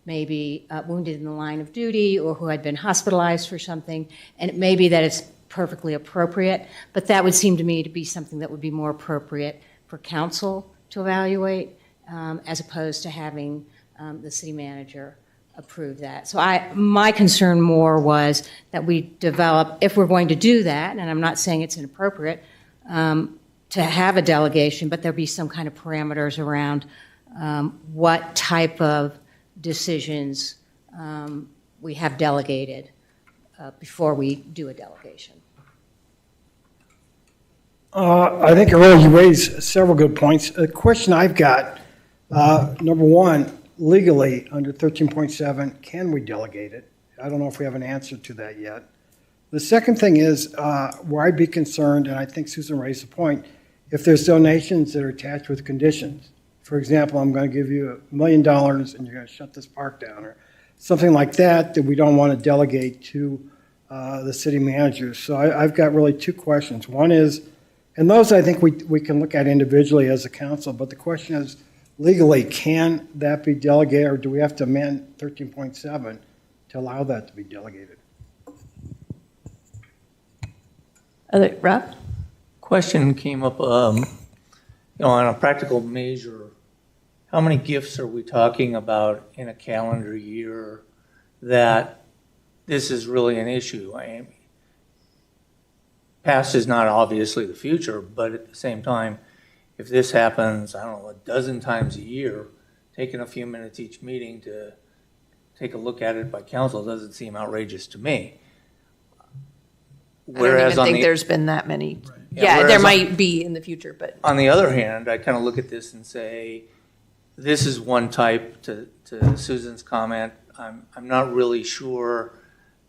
maybe wounded in the line of duty or who had been hospitalized for something, and it may be that it's perfectly appropriate, but that would seem to me to be something that would be more appropriate for council to evaluate, as opposed to having the city manager approve that. So my concern more was that we develop, if we're going to do that, and I'm not saying it's inappropriate, to have a delegation, but there be some kind of parameters around what type of decisions we have delegated before we do a delegation. I think earlier you raised several good points. A question I've got, number one, legally, under 13.7, can we delegate it? I don't know if we have an answer to that yet. The second thing is, where I'd be concerned, and I think Susan raised the point, if there's donations that are attached with conditions. For example, I'm going to give you $1 million and you're going to shut this park down, or something like that we don't want to delegate to the city manager. So I've got really two questions. One is, and those I think we can look at individually as a council, but the question is, legally, can that be delegated, or do we have to amend 13.7 to allow that to be delegated? Rob? Question came up, on a practical measure, how many gifts are we talking about in a calendar year that this is really an issue? Past is not obviously the future, but at the same time, if this happens, I don't know, a dozen times a year, taking a few minutes each meeting to take a look at it by council doesn't seem outrageous to me. Whereas I don't even think there's been that many. Right. Yeah, there might be in the future, but. On the other hand, I kind of look at this and say, this is one type, to Susan's comment, I'm not really sure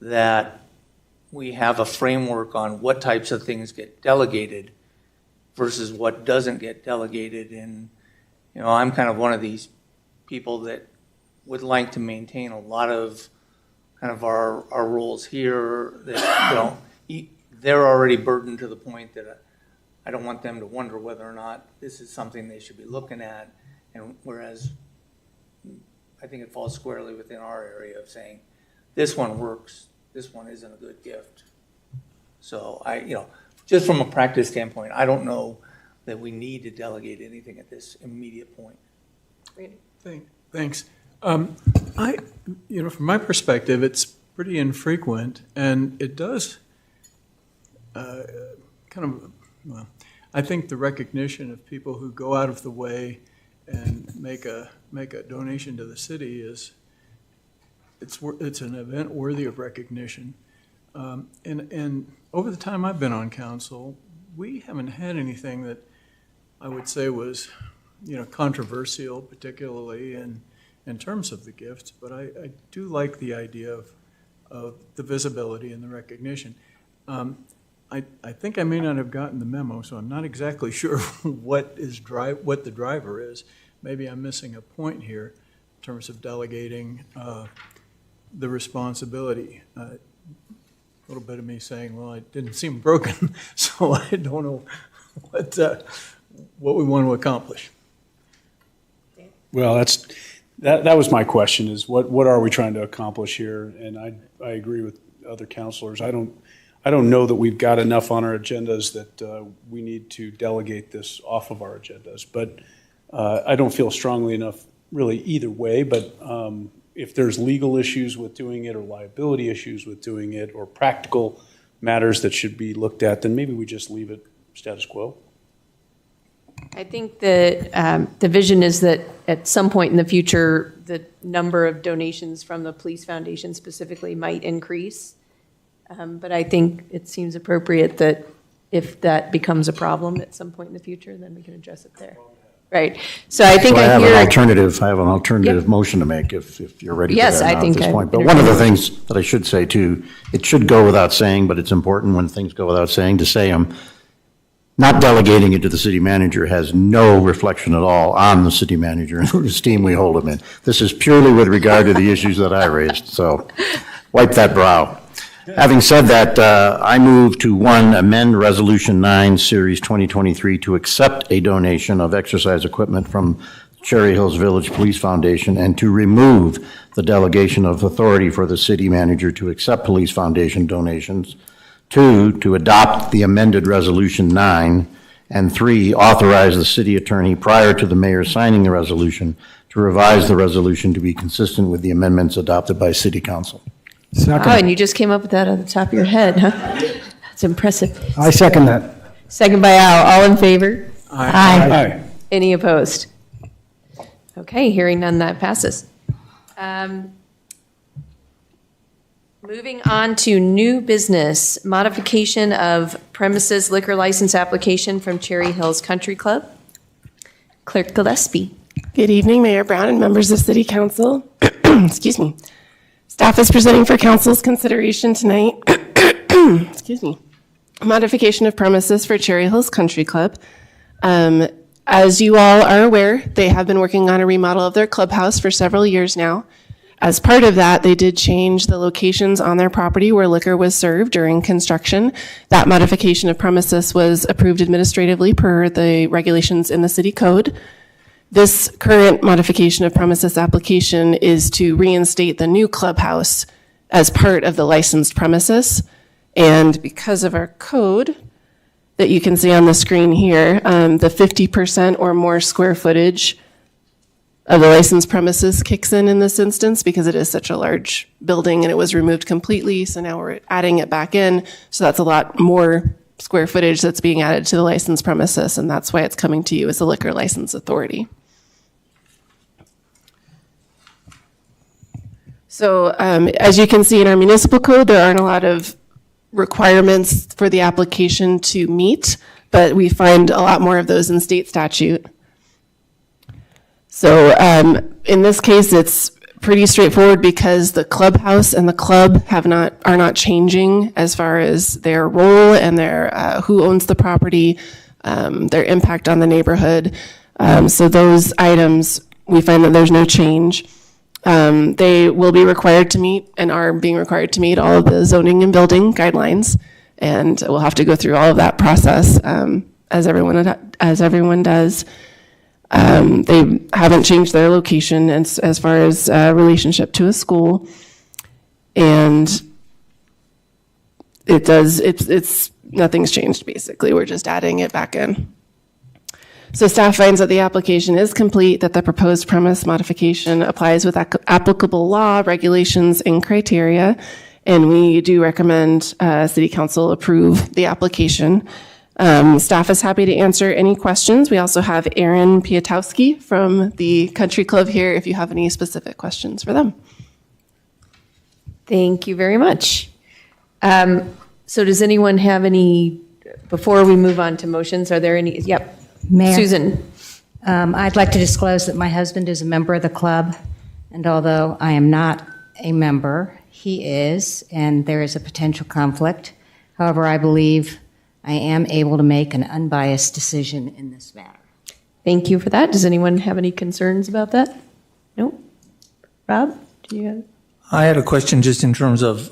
that we have a framework on what types of things get delegated versus what doesn't get delegated. And, I'm kind of one of these people that would like to maintain a lot of kind of our rules here that, they're already burdened to the point that I don't want them to wonder whether or not this is something they should be looking at. And whereas I think it falls squarely within our area of saying, this one works, this one isn't a good gift. So just from a practice standpoint, I don't know that we need to delegate anything at this immediate point. Thanks. From my perspective, it's pretty infrequent, and it does I think the recognition of people who go out of the way and make a donation to the city it's an event worthy of recognition. And over the time I've been on council, we haven't had anything that I would say was, controversial, particularly in terms of the gifts. But I do like the idea of the visibility and the recognition. I think I may not have gotten the memo, so I'm not exactly sure what the driver is. Maybe I'm missing a point here in terms of delegating the responsibility. A little bit of me saying, well, it didn't seem broken, so I don't know what we want to accomplish. Well, that was my question, is what are we trying to accomplish here? And I agree with other counselors. I don't know that we've got enough on our agendas that we need to delegate this off of our agendas. But I don't feel strongly enough really either way. But if there's legal issues with doing it or liability issues with doing it or practical matters that should be looked at, then maybe we just leave it status quo. I think that the vision is that at some point in the future, the number of donations from the Police Foundation specifically might increase. But I think it seems appropriate that if that becomes a problem at some point in the future, then we can address it there. Right. So I think I have an alternative motion to make if you're ready for that now at this point. But one of the things that I should say too, it should go without saying, but it's important when things go without saying to say them. Not delegating it to the city manager has no reflection at all on the city manager and the esteem we hold him in. This is purely with regard to the issues that I raised. So wipe that brow. Having said that, I move to, 1, amend Resolution 9, Series 2023 to accept a donation of exercise equipment from Cherry Hills Village Police Foundation and to remove the delegation of authority for the city manager to accept Police Foundation donations. 2, to adopt the amended Resolution 9, and 3, authorize the city attorney prior to the mayor signing the resolution to revise the resolution to be consistent with the amendments adopted by city council. Second. Oh, and you just came up with that on the top of your head, huh? That's impressive. I second that. Second by Al. All in favor? Aye. Any opposed? Okay, hearing none, that passes. Moving on to new business, modification of premises liquor license application from Cherry Hills Country Club. Clerk Gillespie. Good evening, Mayor Brown and members of City Council. Excuse me. Staff is presenting for council's consideration tonight, excuse me, modification of premises for Cherry Hills Country Club. As you all are aware, they have been working on a remodel of their clubhouse for several years now. As part of that, they did change the locations on their property where liquor was served during construction. That modification of premises was approved administratively per the regulations in the city code. This current modification of premises application is to reinstate the new clubhouse as part of the licensed premises. And because of our code that you can see on the screen here, the 50% or more square footage of the licensed premises kicks in this instance because it is such a large building and it was removed completely. So now we're adding it back in. So that's a lot more square footage that's being added to the licensed premises. And that's why it's coming to you as a liquor license authority. So as you can see in our municipal code, there aren't a lot of requirements for the application to meet, but we find a lot more of those in state statute. So in this case, it's pretty straightforward because the clubhouse and the club are not changing as far as their role and their who owns the property, their impact on the neighborhood. So those items, we find that there's no change. They will be required to meet and are being required to meet all of the zoning and building guidelines. And we'll have to go through all of that process as everyone does. They haven't changed their location as far as relationship to a school. And it's nothing's changed basically. We're just adding it back in. So staff finds that the application is complete, that the proposed premise modification applies with applicable law, regulations, and criteria. And we do recommend City Council approve the application. Staff is happy to answer any questions. We also have Aaron Piatowski from the Country Club here if you have any specific questions for them. Thank you very much. So does anyone have any, before we move on to motions, are there any? Yep. Mayor, Susan. I'd like to disclose that my husband is a member of the club, and although I am not a member, he is, and there is a potential conflict. However, I believe I am able to make an unbiased decision in this matter. Thank you for that. Does anyone have any concerns about that? No? Rob, do you have? I had a question just in terms of,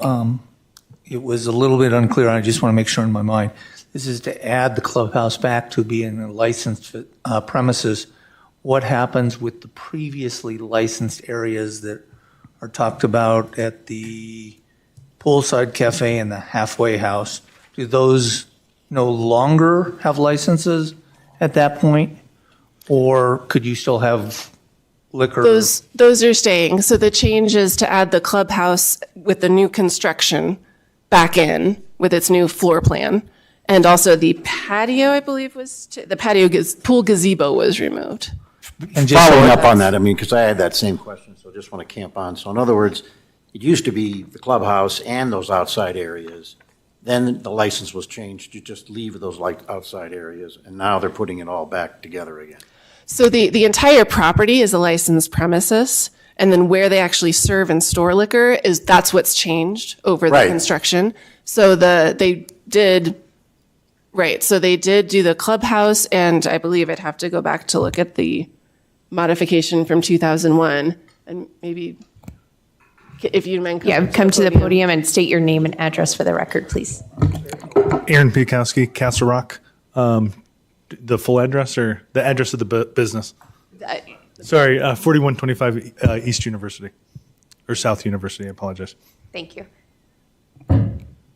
it was a little bit unclear, I just want to make sure in my mind. This is to add the clubhouse back to being a licensed premises. What happens with the previously licensed areas that are talked about at the Poolside Cafe and the Halfway House? Do those no longer have licenses at that point? Or could you still have liquor? Those are staying. So the change is to add the clubhouse with the new construction back in with its new floor plan. And also the patio, I believe, pool gazebo was removed. And just following up on that, I mean, because I had that same question, so I just want to camp on. So in other words, it used to be the clubhouse and those outside areas. Then the license was changed to just leave those outside areas, and now they're putting it all back together again. So the entire property is a licensed premises, and then where they actually serve and store liquor that's what's changed over the construction. So they did do the clubhouse, and I believe I'd have to go back to look at the modification from 2001, and maybe if you'd mind. Come to the podium and state your name and address for the record, please. Aaron Piakowski, Castle Rock. The full address or the address of the business? Sorry, 4125 East University, or South University, I apologize. Thank you.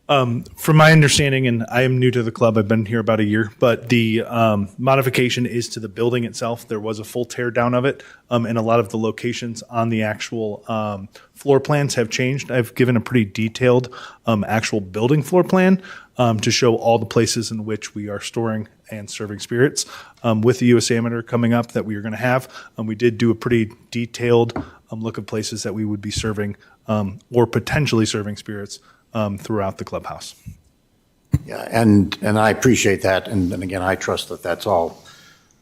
From my understanding, and I am new to the club, I've been here about a year, but the modification is to the building itself. There was a full tear down of it, and a lot of the locations on the actual floor plans have changed. I've given a pretty detailed actual building floor plan to show all the places in which we are storing and serving spirits. With the U.S. Amateur coming up that we are going to have, we did do a pretty detailed look of places that we would be serving or potentially serving spirits throughout the clubhouse. Yeah, and I appreciate that, and again, I trust that that's all.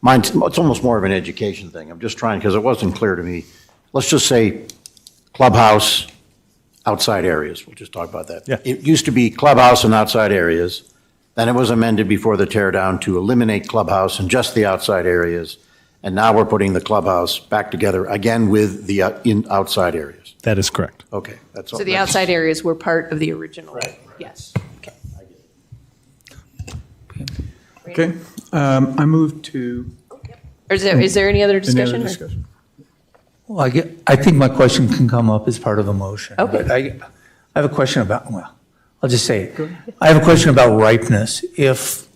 It's almost more of an education thing. I'm just trying, because it wasn't clear to me. Let's just say clubhouse, outside areas. We'll just talk about that. Yeah. It used to be clubhouse and outside areas. Then it was amended before the tear down to eliminate clubhouse and just the outside areas. And now we're putting the clubhouse back together again with the in outside areas. That is correct. Okay, that's all. So the outside areas were part of the original? Right. Yes. Okay. Okay, I move to. Or is there any other discussion? Any or- other discussion? Well, I think my question can come up as part of a motion. Okay. But I have a question about, well, I'll just say it. I have a question about ripeness. If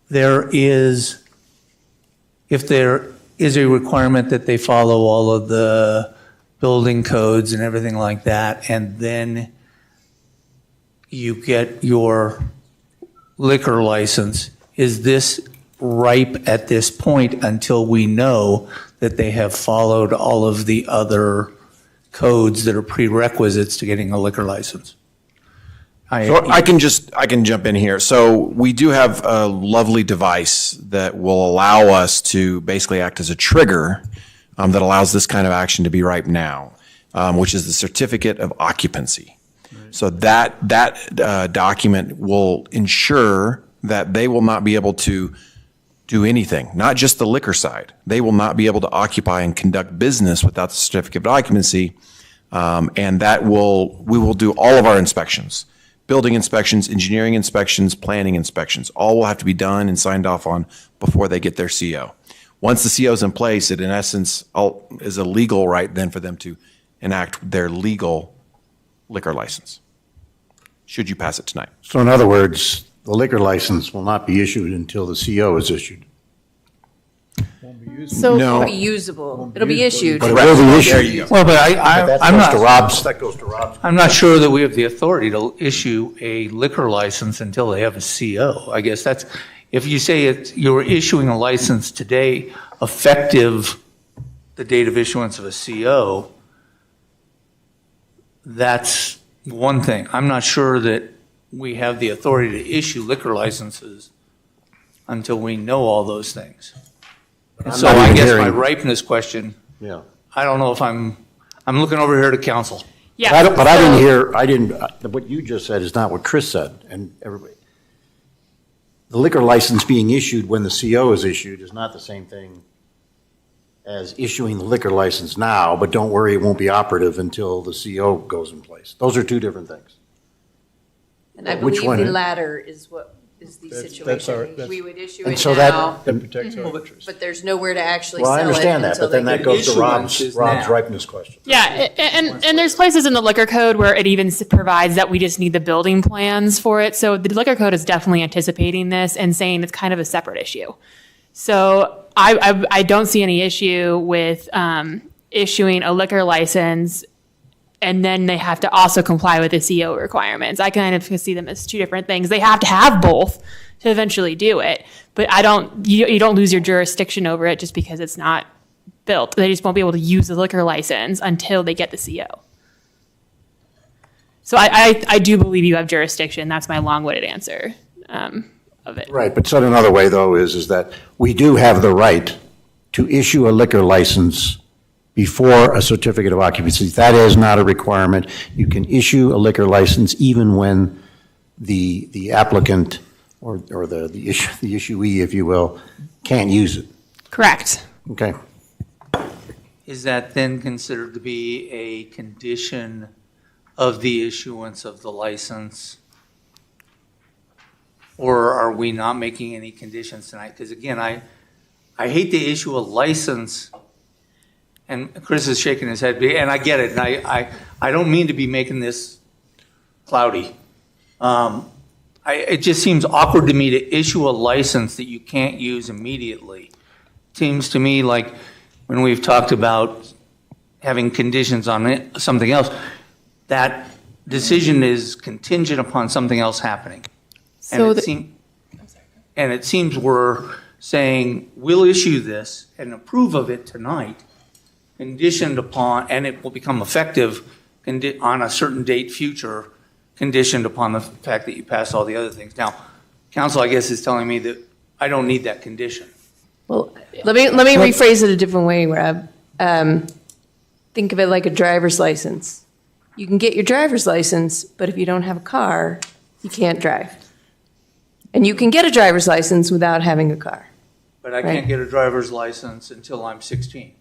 there is a requirement that they follow all of the building codes and everything like that, and then you get your liquor license, is this ripe at this point until we know that they have followed all of the other codes that are prerequisites to getting a liquor license? So I can jump in here. So we do have a lovely device that will allow us to basically act as a trigger that allows this kind of action to be ripe now, which is the certificate of occupancy. Right. So that document will ensure that they will not be able to do anything, not just the liquor side. They will not be able to occupy and conduct business without the certificate of occupancy, and we will do all of our inspections. Building inspections, engineering inspections, planning inspections, all will have to be done and signed off on before they get their CO. Once the CO is in place, it in essence is a legal right then for them to enact their legal liquor license, should you pass it tonight. So in other words, the liquor license will not be issued until the CO is issued. So No. It'll be usable. It'll be issued. But it will be issued. There you go. Well, but That goes to Rob's. I'm not sure that we have the authority to issue a liquor license until they have a CO. I guess that's, if you say you're issuing a license today, effective the date of issuance of a CO, that's one thing. I'm not sure that we have the authority to issue liquor licenses until we know all those things. And so not I even guess my hearing- ripeness question, Yeah. I don't know if I'm looking over here to council. Yeah. But I didn't hear, what you just said is not what Chris said, and everybody. The liquor license being issued when the CO is issued is not the same thing as issuing the liquor license now, but don't worry, it won't be operative until the CO goes in place. Those are two different things. And I Which believe one? the latter is what is the That's situation. our- We would issue And it so now, That protects our interest. but there's nowhere to actually Well, sell I it understand that, until but then they that get goes to Issuance is Rob's now. ripeness question. Yeah, and there's places in the liquor code where it even provides that we just need the building plans for it. So the liquor code is definitely anticipating this and saying it's kind of a separate issue. So I don't see any issue with issuing a liquor license and then they have to also comply with the CO requirements. I kind of see them as two different things. They have to have both to eventually do it, but you don't lose your jurisdiction over it just because it's not built. They just won't be able to use the liquor license until they get the CO. So I do believe you have jurisdiction. That's my long-winded answer of it. Right, but said another way, though, is that we do have the right to issue a liquor license before a certificate of occupancy. That is not a requirement. You can issue a liquor license even when the applicant or the issuee, if you will, can't use it. Correct. Okay. Is that then considered to be a condition of the issuance of the license? Or are we not making any conditions tonight? Because again, I hate to issue a license, and Chris is shaking his head, and I get it, and I don't mean to be making this cloudy. It just seems awkward to me to issue a license that you can't use immediately. Seems to me like when we've talked about having conditions on it, something else, that decision is contingent upon something else happening. So And it seems we're saying, we'll issue this and approve of it tonight, conditioned upon, and it will become effective on a certain date future, conditioned upon the fact that you pass all the other things. Now, council, I guess, is telling me that I don't need that condition. Well, let me rephrase it a different way, Rob. Think of it like a driver's license. You can get your driver's license, but if you don't have a car, you can't drive. And you can get a driver's license without having a car. But I can't get a driver's license until I'm 16.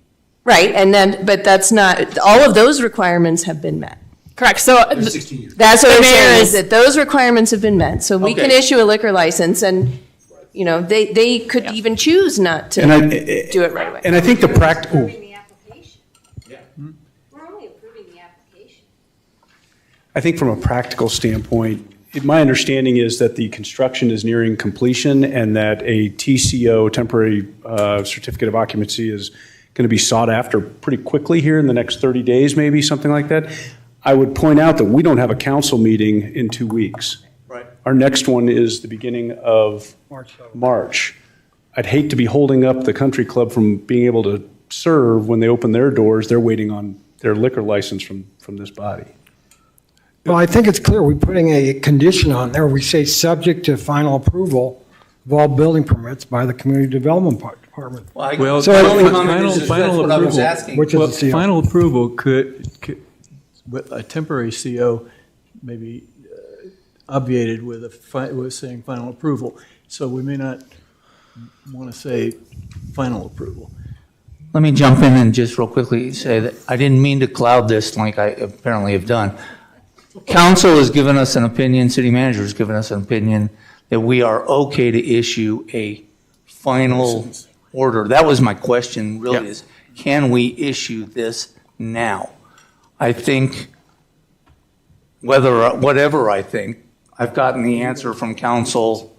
Right, but that's not, all of those requirements have been met. Correct. So That's what I'm saying, is that those requirements have been met. So we can Okay. issue a liquor license and, they could even choose not to do it right away. And I think the practical, Approving the application. We're only approving the application. I think from a practical standpoint, my understanding is that the construction is nearing completion and that a TCO, temporary certificate of occupancy, is going to be sought after pretty quickly here in the next 30 days, maybe, something like that. I would point out that we don't have a council meeting in 2 weeks. Right. Our next one is the beginning of March. I'd hate to be holding up the country club from being able to serve when they open their doors. They're waiting on their liquor license from this body. Well, I think it's clear, we're putting a condition on there. We say, subject to final approval of all building permits by the Community Development Department. Well, So my only final- comment is that's what I was asking. Which is Well, the CO. final approval could, with a temporary CO, maybe obviated with with saying final approval. So we may not want to say final approval. Let me jump in and just real quickly say that I didn't mean to cloud this like I apparently have done. Council has given us an opinion, city manager has given us an opinion that we are okay to issue a final order. That was my question, really, is can we issue this now? I think, whatever I think, I've gotten the answer from council,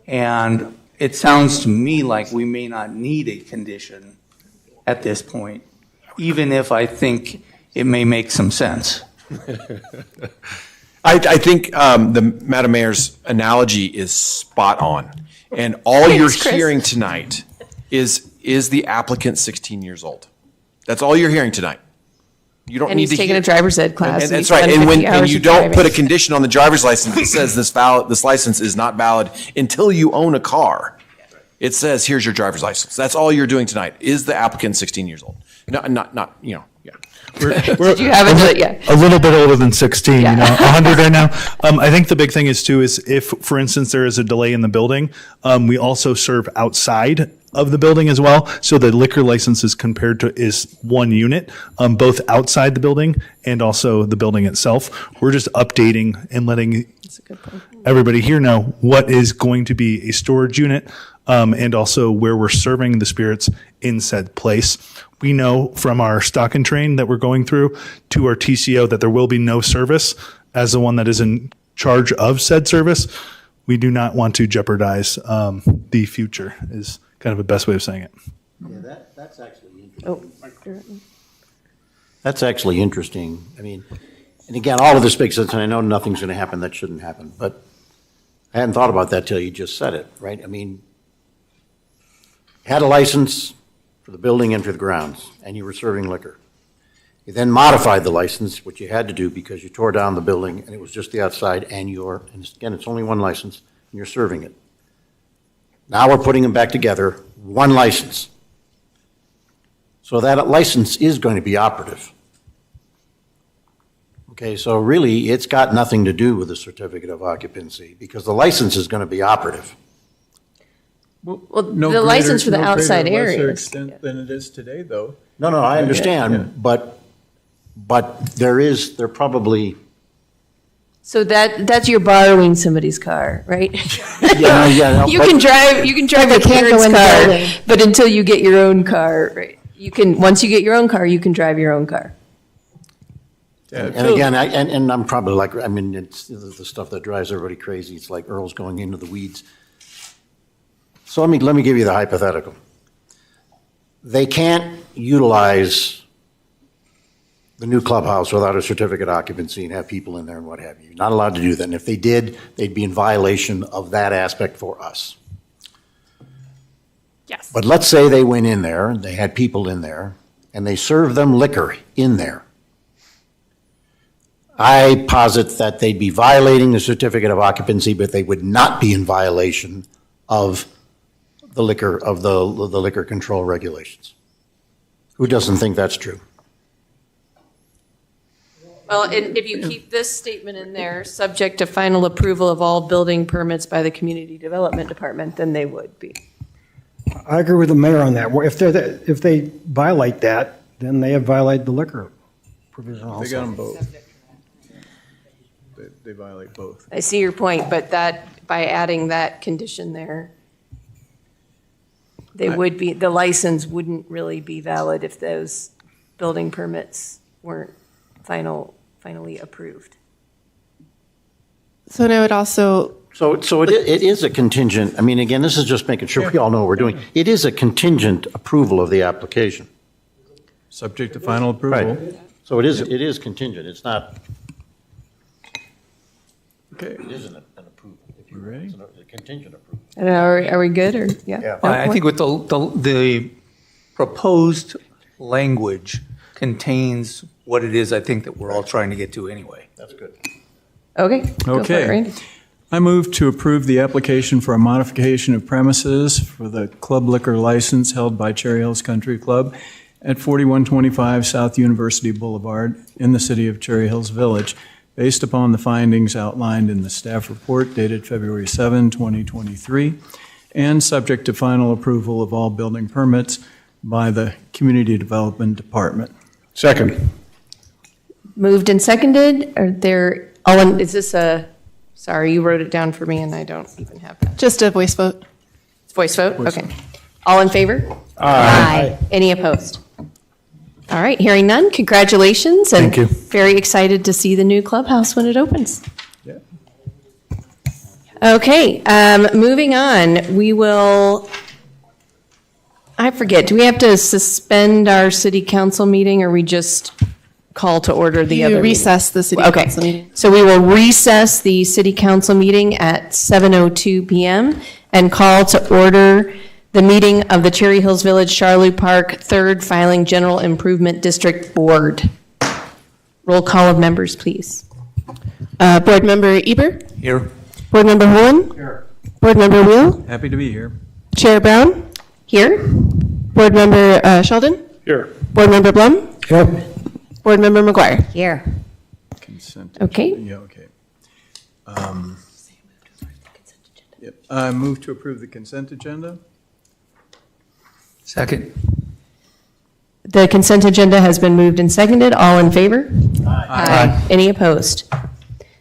and it sounds to me like we may not need a condition at this point, even if I think it may make some sense. I think the Madam Mayor's analogy is spot on. And all you're Chris. hearing tonight is the applicant 16 years old. That's all you're hearing tonight. You don't And need he's to taking hear. a driver's ed class. And and that's he's right. done And 50 hours you of don't driving. put a condition on the driver's license that says this license is not valid until you own a car. It says, here's your driver's license. That's all you're doing tonight, is the applicant 16 years old. Not, yeah. Did you have it? Yeah. A little bit older than 16, Yeah. 100 right now. I think the big thing is too, is if, for instance, there is a delay in the building, we also serve outside of the building as well. So the liquor license is compared to is one unit, both outside the building and also the building itself. We're just updating and letting everybody here know what is going to be a storage unit, and also where we're serving the spirits in said place. We know from our stock and train that we're going through to our TCO that there will be no service. As the one that is in charge of said service, we do not want to jeopardize the future, is kind of the best way of saying it. Yeah, that's actually interesting. That's actually interesting. I mean, and again, all of this makes sense, and I know nothing's going to happen that shouldn't happen, but I hadn't thought about that till you just said it, right? I mean, you had a license for the building and for the grounds, and you were serving liquor. You then modified the license, which you had to do because you tore down the building, and it was just the outside, and again, it's only one license, and you're serving it. Now we're putting them back together, one license. So that license is going to be operative. Okay, so really, it's got nothing to do with the certificate of occupancy because the license is going to be operative. Well, the license for the outside No greater or lesser areas. extent than it is today, though. No, I understand, Yeah. but there probably, So that's you're borrowing somebody's car, right? yeah. You but- can drive a can't go parent's in the car, building. but until you get your own car, right? Once you get your own car, you can drive your own car. And again, and I'm probably like, I mean, it's the stuff that drives everybody crazy. It's like Earl's going into the weeds. So let me give you the hypothetical. They can't utilize the new clubhouse without a certificate of occupancy and have people in there and what have you. You're not allowed to do that. And if they did, they'd be in violation of that aspect for us. Yes. But let's say they went in there, they had people in there, and they served them liquor in there. I posit that they'd be violating the certificate of occupancy, but they would not be in violation of the liquor control regulations. Who doesn't think that's true? Well, and if you keep this statement in there, subject to final approval of all building permits by the Community Development Department, then they would be. I agree with the mayor on that. If they violate that, then they have violated the liquor provision also. They got them both. They violate both. I see your point, but that, by adding that condition there, they would be, the license wouldn't really be valid if those building permits weren't finally approved. So now it also, So it is a contingent, I mean, again, this is just making sure we all know what we're doing. It is a contingent approval of the application. Subject to final approval. Right. So it is contingent, it's not, Okay, it isn't an approval. you ready? It's a contingent approval. I don't know, are we good, or, yeah? Yeah. No, I think with the proposed language contains what it is I think that we're all trying to get to anyway. That's good. Okay. Go for it, Okay. Randy. I move to approve the application for a modification of premises for the club liquor license held by Cherry Hills Country Club at 4125 South University Boulevard in the city of Cherry Hills Village, based upon the findings outlined in the staff report dated February 7, 2023, and subject to final approval of all building permits by the Community Development Department. Second. Moved and seconded, is this sorry, you wrote it down for me and I don't even have that. just a voice vote. It's voice vote? Voice Okay. All in favor? Aye. Any opposed? All right, hearing none, congratulations. Thank you. And very excited to see the new clubhouse when it opens. Yeah. Okay, moving on, I forget, do we have to suspend our city council meeting, or we just call to order the other You meeting? recess the city Okay, council meeting. so we will recess the city council meeting at 7:02 PM and call to order the meeting of the Cherry Hills Village Charlou Park Third Filing General Improvement District Board. Roll call of members, please. Board Member Eber? Here. Board Member Holen? Here. Board Member Wheel? Happy to be here. Chair Brown? Here? Board Member Sheldon? Here. Board Member Blum? Yep. Board Member McGuire? Here. Consent. Okay. Yeah, okay. Yep. I move to approve the consent agenda. Second. The consent agenda has been moved and seconded. All in favor? Aye. Any opposed?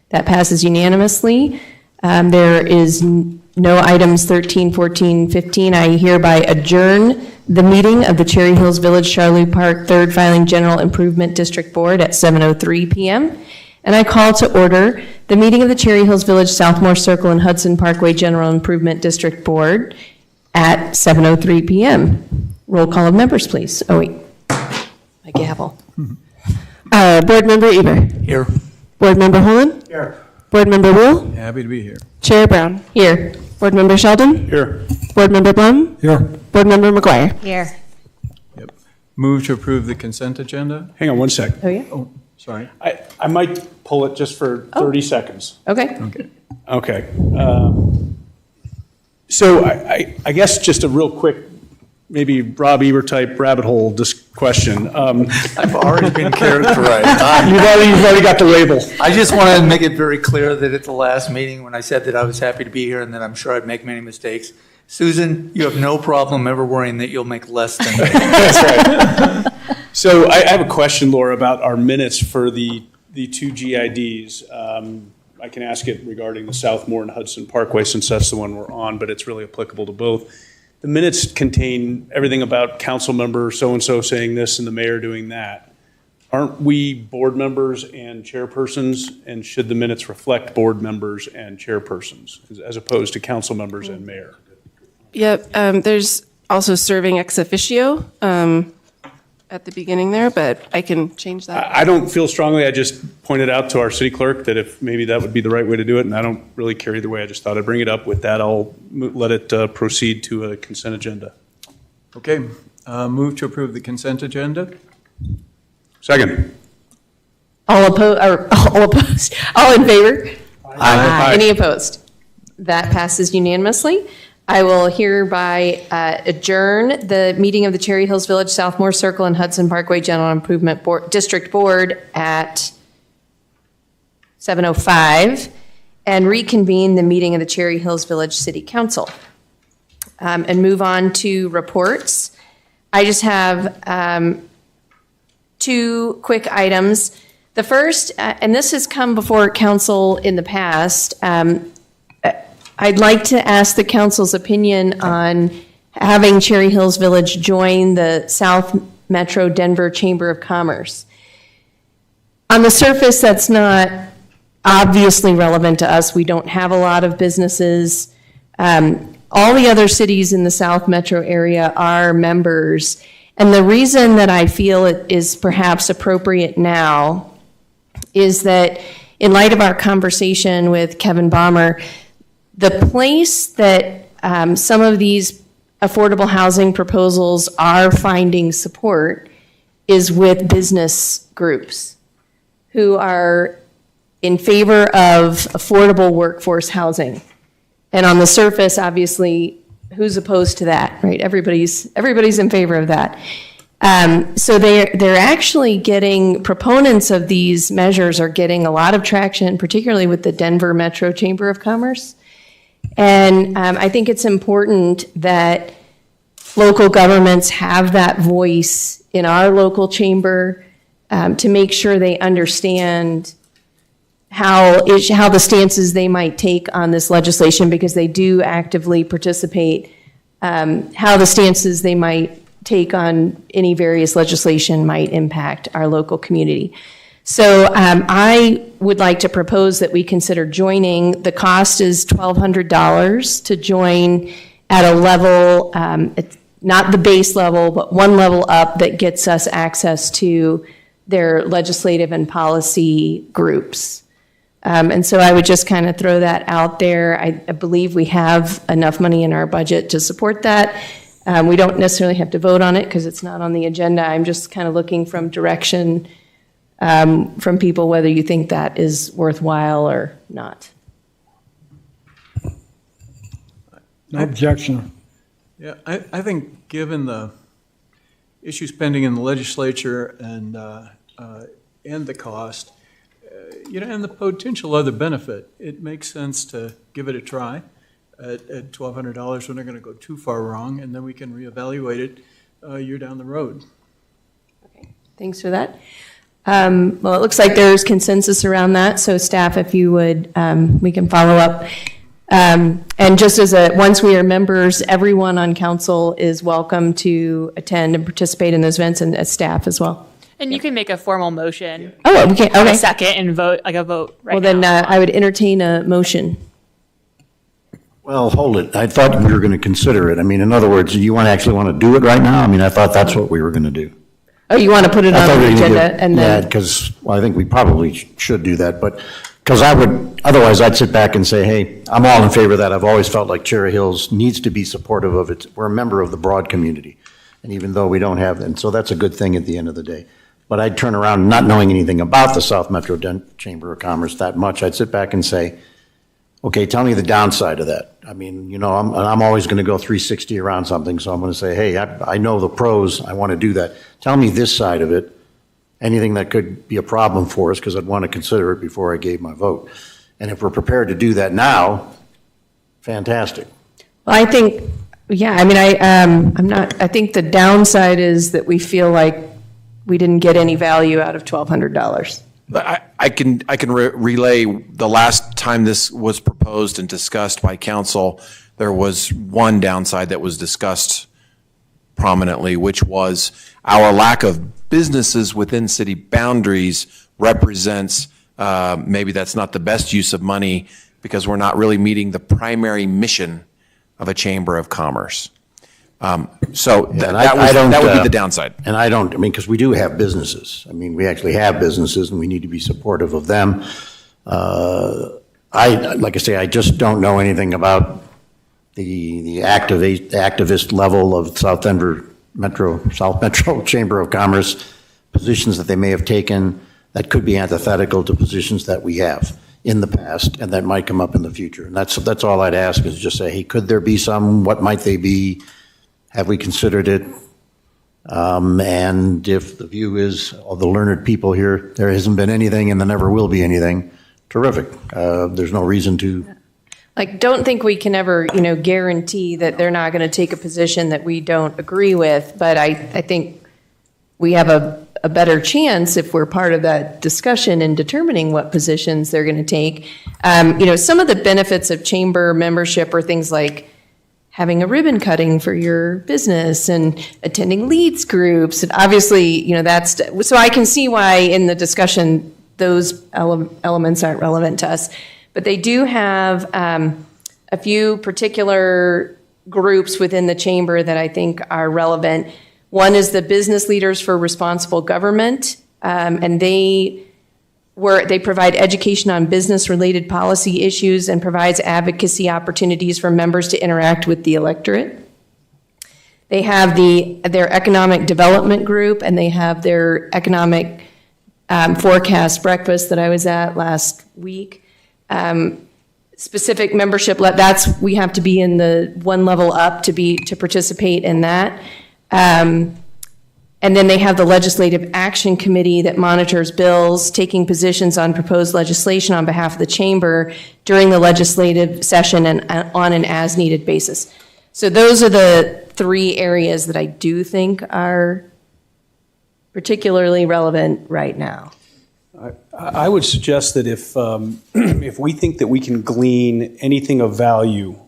That passes unanimously. There is no items 13, 14, 15. I hereby adjourn the meeting of the Cherry Hills Village Charlou Park Third Filing General Improvement District Board at 7:03 PM. And I call to order the meeting of the Cherry Hills Village Southmoor Circle and Hudson Parkway General Improvement District Board at 7:03 PM. Roll call of members, please. Oh, wait. My gavel. Board Member Eber? Here. Board Member Holen? Here. Board Member Wheel? Happy to be here. Chair Brown? Here. Board Member Sheldon? Here. Board Member Blum? Here. Board Member McGuire? Here. Yep. Move to approve the consent agenda. Hang on one sec. Oh, yeah? Oh, sorry. I might pull it just for 30 seconds. Okay. Okay. Okay. So I guess just a real quick, maybe Rob Eber type rabbit hole question. I've already been characterized. You've already got the label. I just want to make it very clear that at the last meeting, when I said that I was happy to be here and that I'm sure I'd make many mistakes, Susan, you have no problem ever worrying that you'll make less than me. That's right. So I have a question, Laura, about our minutes for the two GIDs. I can ask it regarding the Southmoor and Hudson Parkway, since that's the one we're on, but it's really applicable to both. The minutes contain everything about council member so-and-so saying this and the mayor doing that. aren't we board members and chairpersons? And should the minutes reflect board members and chairpersons as opposed to council members and mayor? Yep, there's also serving ex officio at the beginning there, but I can change that. I don't feel strongly. I just pointed out to our city clerk that if maybe that would be the right way to do it, and I don't really care either way. I just thought I'd bring it up. With that, I'll let it proceed to a consent agenda. Okay, move to approve the consent agenda. Second. All opposed? All in favor? Aye. Any opposed? That passes unanimously. I will hereby adjourn the meeting of the Cherry Hills Village, Southmoor Circle, and Hudson Parkway General Improvement District Board at 7:05 and reconvene the meeting of the Cherry Hills Village City Council. And move on to reports. I just have two quick items. The first, and this has come before council in the past, I'd like to ask the council's opinion on having Cherry Hills Village join the South Metro Denver Chamber of Commerce. On the surface, that's not obviously relevant to us. We don't have a lot of businesses. All the other cities in the South Metro area are members. And the reason that I feel it is perhaps appropriate now is that in light of our conversation with Kevin Baumer, the place that some of these affordable housing proposals are finding support is with business groups who are in favor of affordable workforce housing. And on the surface, obviously, who's opposed to that, right? Everybody's in favor of that. So they're actually getting, proponents of these measures are getting a lot of traction, particularly with the Denver Metro Chamber of Commerce. And I think it's important that local governments have that voice in our local chamber to make sure they understand how the stances they might take on this legislation, because they do actively participate, how the stances they might take on any various legislation might impact our local community. So I would like to propose that we consider joining. The cost is $1,200 to join at a level, it's not the base level, but one level up that gets us access to their legislative and policy groups. And so I would just kind of throw that out there. I believe we have enough money in our budget to support that. We don't necessarily have to vote on it because it's not on the agenda. I'm just kind of looking from direction from people whether you think that is worthwhile or not. No objection. Yeah, I think given the issues pending in the legislature and the cost, and the potential other benefit, it makes sense to give it a try at $1,200. We're not going to go too far wrong, and then we can reevaluate it a year down the road. Okay, thanks for that. Well, it looks like there's consensus around that, so staff, if you would, we can follow up. And just once we are members, everyone on council is welcome to attend and participate in those events, and as staff as well. And you can make a formal motion. Oh, we can, okay. A second and vote, like a vote right Well, then now. I would entertain a motion. Well, hold it. I thought we were going to consider it. I mean, in other words, you actually want to do it right now? I mean, I thought that's what we were going to do. Oh, you want to put it on the agenda and then? Yeah, because, I think we probably should do that, but, because otherwise I'd sit back and say, hey, I'm all in favor of that. I've always felt like Cherry Hills needs to be supportive of it. We're a member of the broad community. And even though we don't have, and so that's a good thing at the end of the day. But I'd turn around, not knowing anything about the South Metro Chamber of Commerce that much, I'd sit back and say, okay, tell me the downside of that. I mean, I'm always going to go 360 around something, so I'm going to say, hey, I know the pros, I want to do that. Tell me this side of it, anything that could be a problem for us, because I'd want to consider it before I gave my vote. And if we're prepared to do that now, fantastic. Well, I think, yeah, I mean, I think the downside is that we feel like we didn't get any value out of $1,200. I can relay the last time this was proposed and discussed by council, there was one downside that was discussed prominently, which was our lack of businesses within city boundaries represents, maybe that's not the best use of money because we're not really meeting the primary mission of a chamber of commerce. So that would be the downside. And I mean, because we do have businesses. I mean, we actually have businesses and we need to be supportive of them. Like I say, I just don't know anything about the activist level of South Metro Chamber of Commerce, positions that they may have taken that could be antithetical to positions that we have in the past and that might come up in the future. And that's all I'd ask, is just say, hey, could there be some? What might they be? Have we considered it? And if the view is, of the learned people here, there hasn't been anything and there never will be anything, terrific. There's no reason to. Like, don't think we can ever, guarantee that they're not going to take a position that we don't agree with. But I think we have a better chance if we're part of that discussion in determining what positions they're going to take. Some of the benefits of chamber membership are things like having a ribbon cutting for your business and attending leads groups. And obviously, so I can see why in the discussion those elements aren't relevant to us. But they do have a few particular groups within the chamber that I think are relevant. One is the Business Leaders for Responsible Government, and they provide education on business-related policy issues and provides advocacy opportunities for members to interact with the electorate. They have their Economic Development Group, and they have their Economic Forecast Breakfast that I was at last week. Specific membership, we have to be in the one level up to participate in that. And then they have the Legislative Action Committee that monitors bills, taking positions on proposed legislation on behalf of the chamber during the legislative session and on an as-needed basis. So those are the three areas that I do think are particularly relevant right now. I would suggest that if we think that we can glean anything of value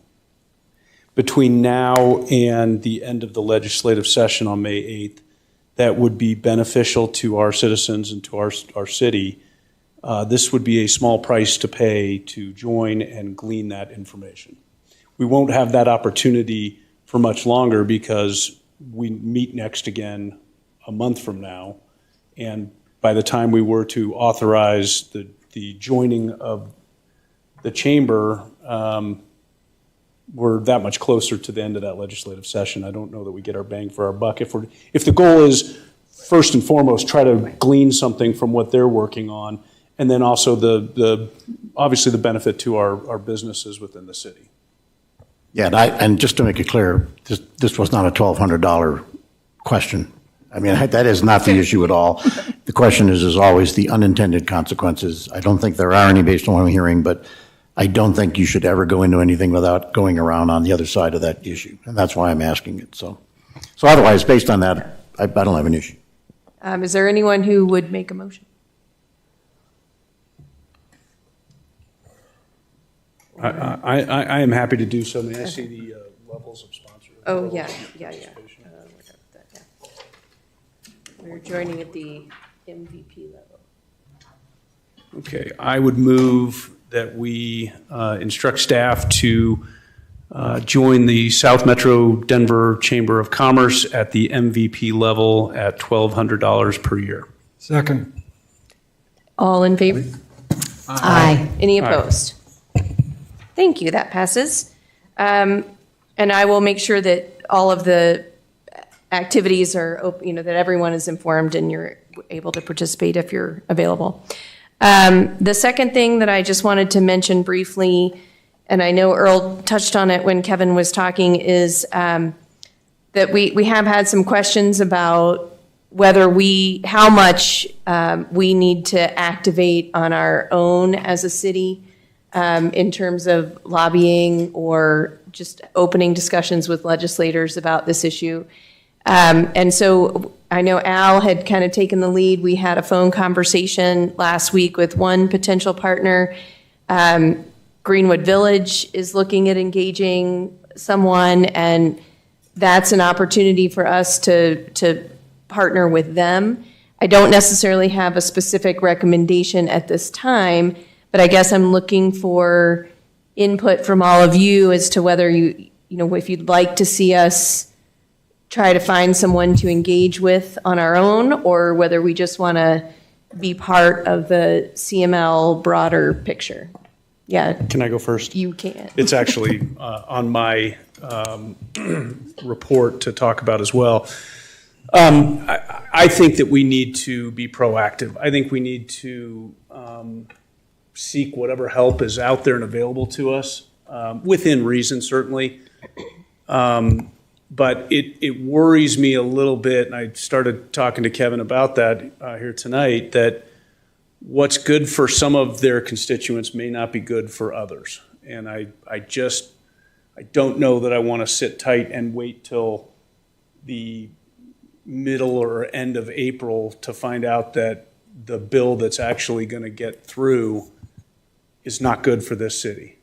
between now and the end of the legislative session on May 8th, that would be beneficial to our citizens and to our city, this would be a small price to pay to join and glean that information. We won't have that opportunity for much longer because we meet next again a month from now, and by the time we were to authorize the joining of the chamber, we're that much closer to the end of that legislative session. I don't know that we get our bang for our buck. If the goal is, first and foremost, try to glean something from what they're working on, and then also obviously the benefit to our businesses within the city. Yeah, and just to make it clear, this was not a $1,200 question. I mean, that is not the issue at all. The question is always the unintended consequences. I don't think there are any based on what I'm hearing, but I don't think you should ever go into anything without going around on the other side of that issue. And that's why I'm asking it. So otherwise, based on that, I don't have an issue. Is there anyone who would make a motion? I am happy to do so. May I see the levels of sponsor? Oh, yeah. We're joining at the MVP level. Okay, I would move that we instruct staff to join the South Metro Denver Chamber of Commerce at the MVP level at $1,200 per year. Second. All in favor? Aye. Any opposed? Thank you, that passes. And I will make sure that all of the activities are open, that everyone is informed and you're able to participate if you're available. The second thing that I just wanted to mention briefly, and I know Earl touched on it when Kevin was talking, is that we have had some questions about how much we need to activate on our own as a city in terms of lobbying or just opening discussions with legislators about this issue. And so I know Al had kind of taken the lead. We had a phone conversation last week with one potential partner. Greenwood Village is looking at engaging someone, and that's an opportunity for us to partner with them. I don't necessarily have a specific recommendation at this time, but I guess I'm looking for input from all of you as to whether if you'd like to see us try to find someone to engage with on our own, or whether we just want to be part of the CML broader picture. Yeah. Can I go first? You can. It's actually on my report to talk about as well. I think that we need to be proactive. I think we need to seek whatever help is out there and available to us, within reason, certainly. But it worries me a little bit, and I started talking to Kevin about that here tonight, that what's good for some of their constituents may not be good for others. And I don't know that I want to sit tight and wait till the middle or end of April to find out that the bill that's actually going to get through is not good for this city.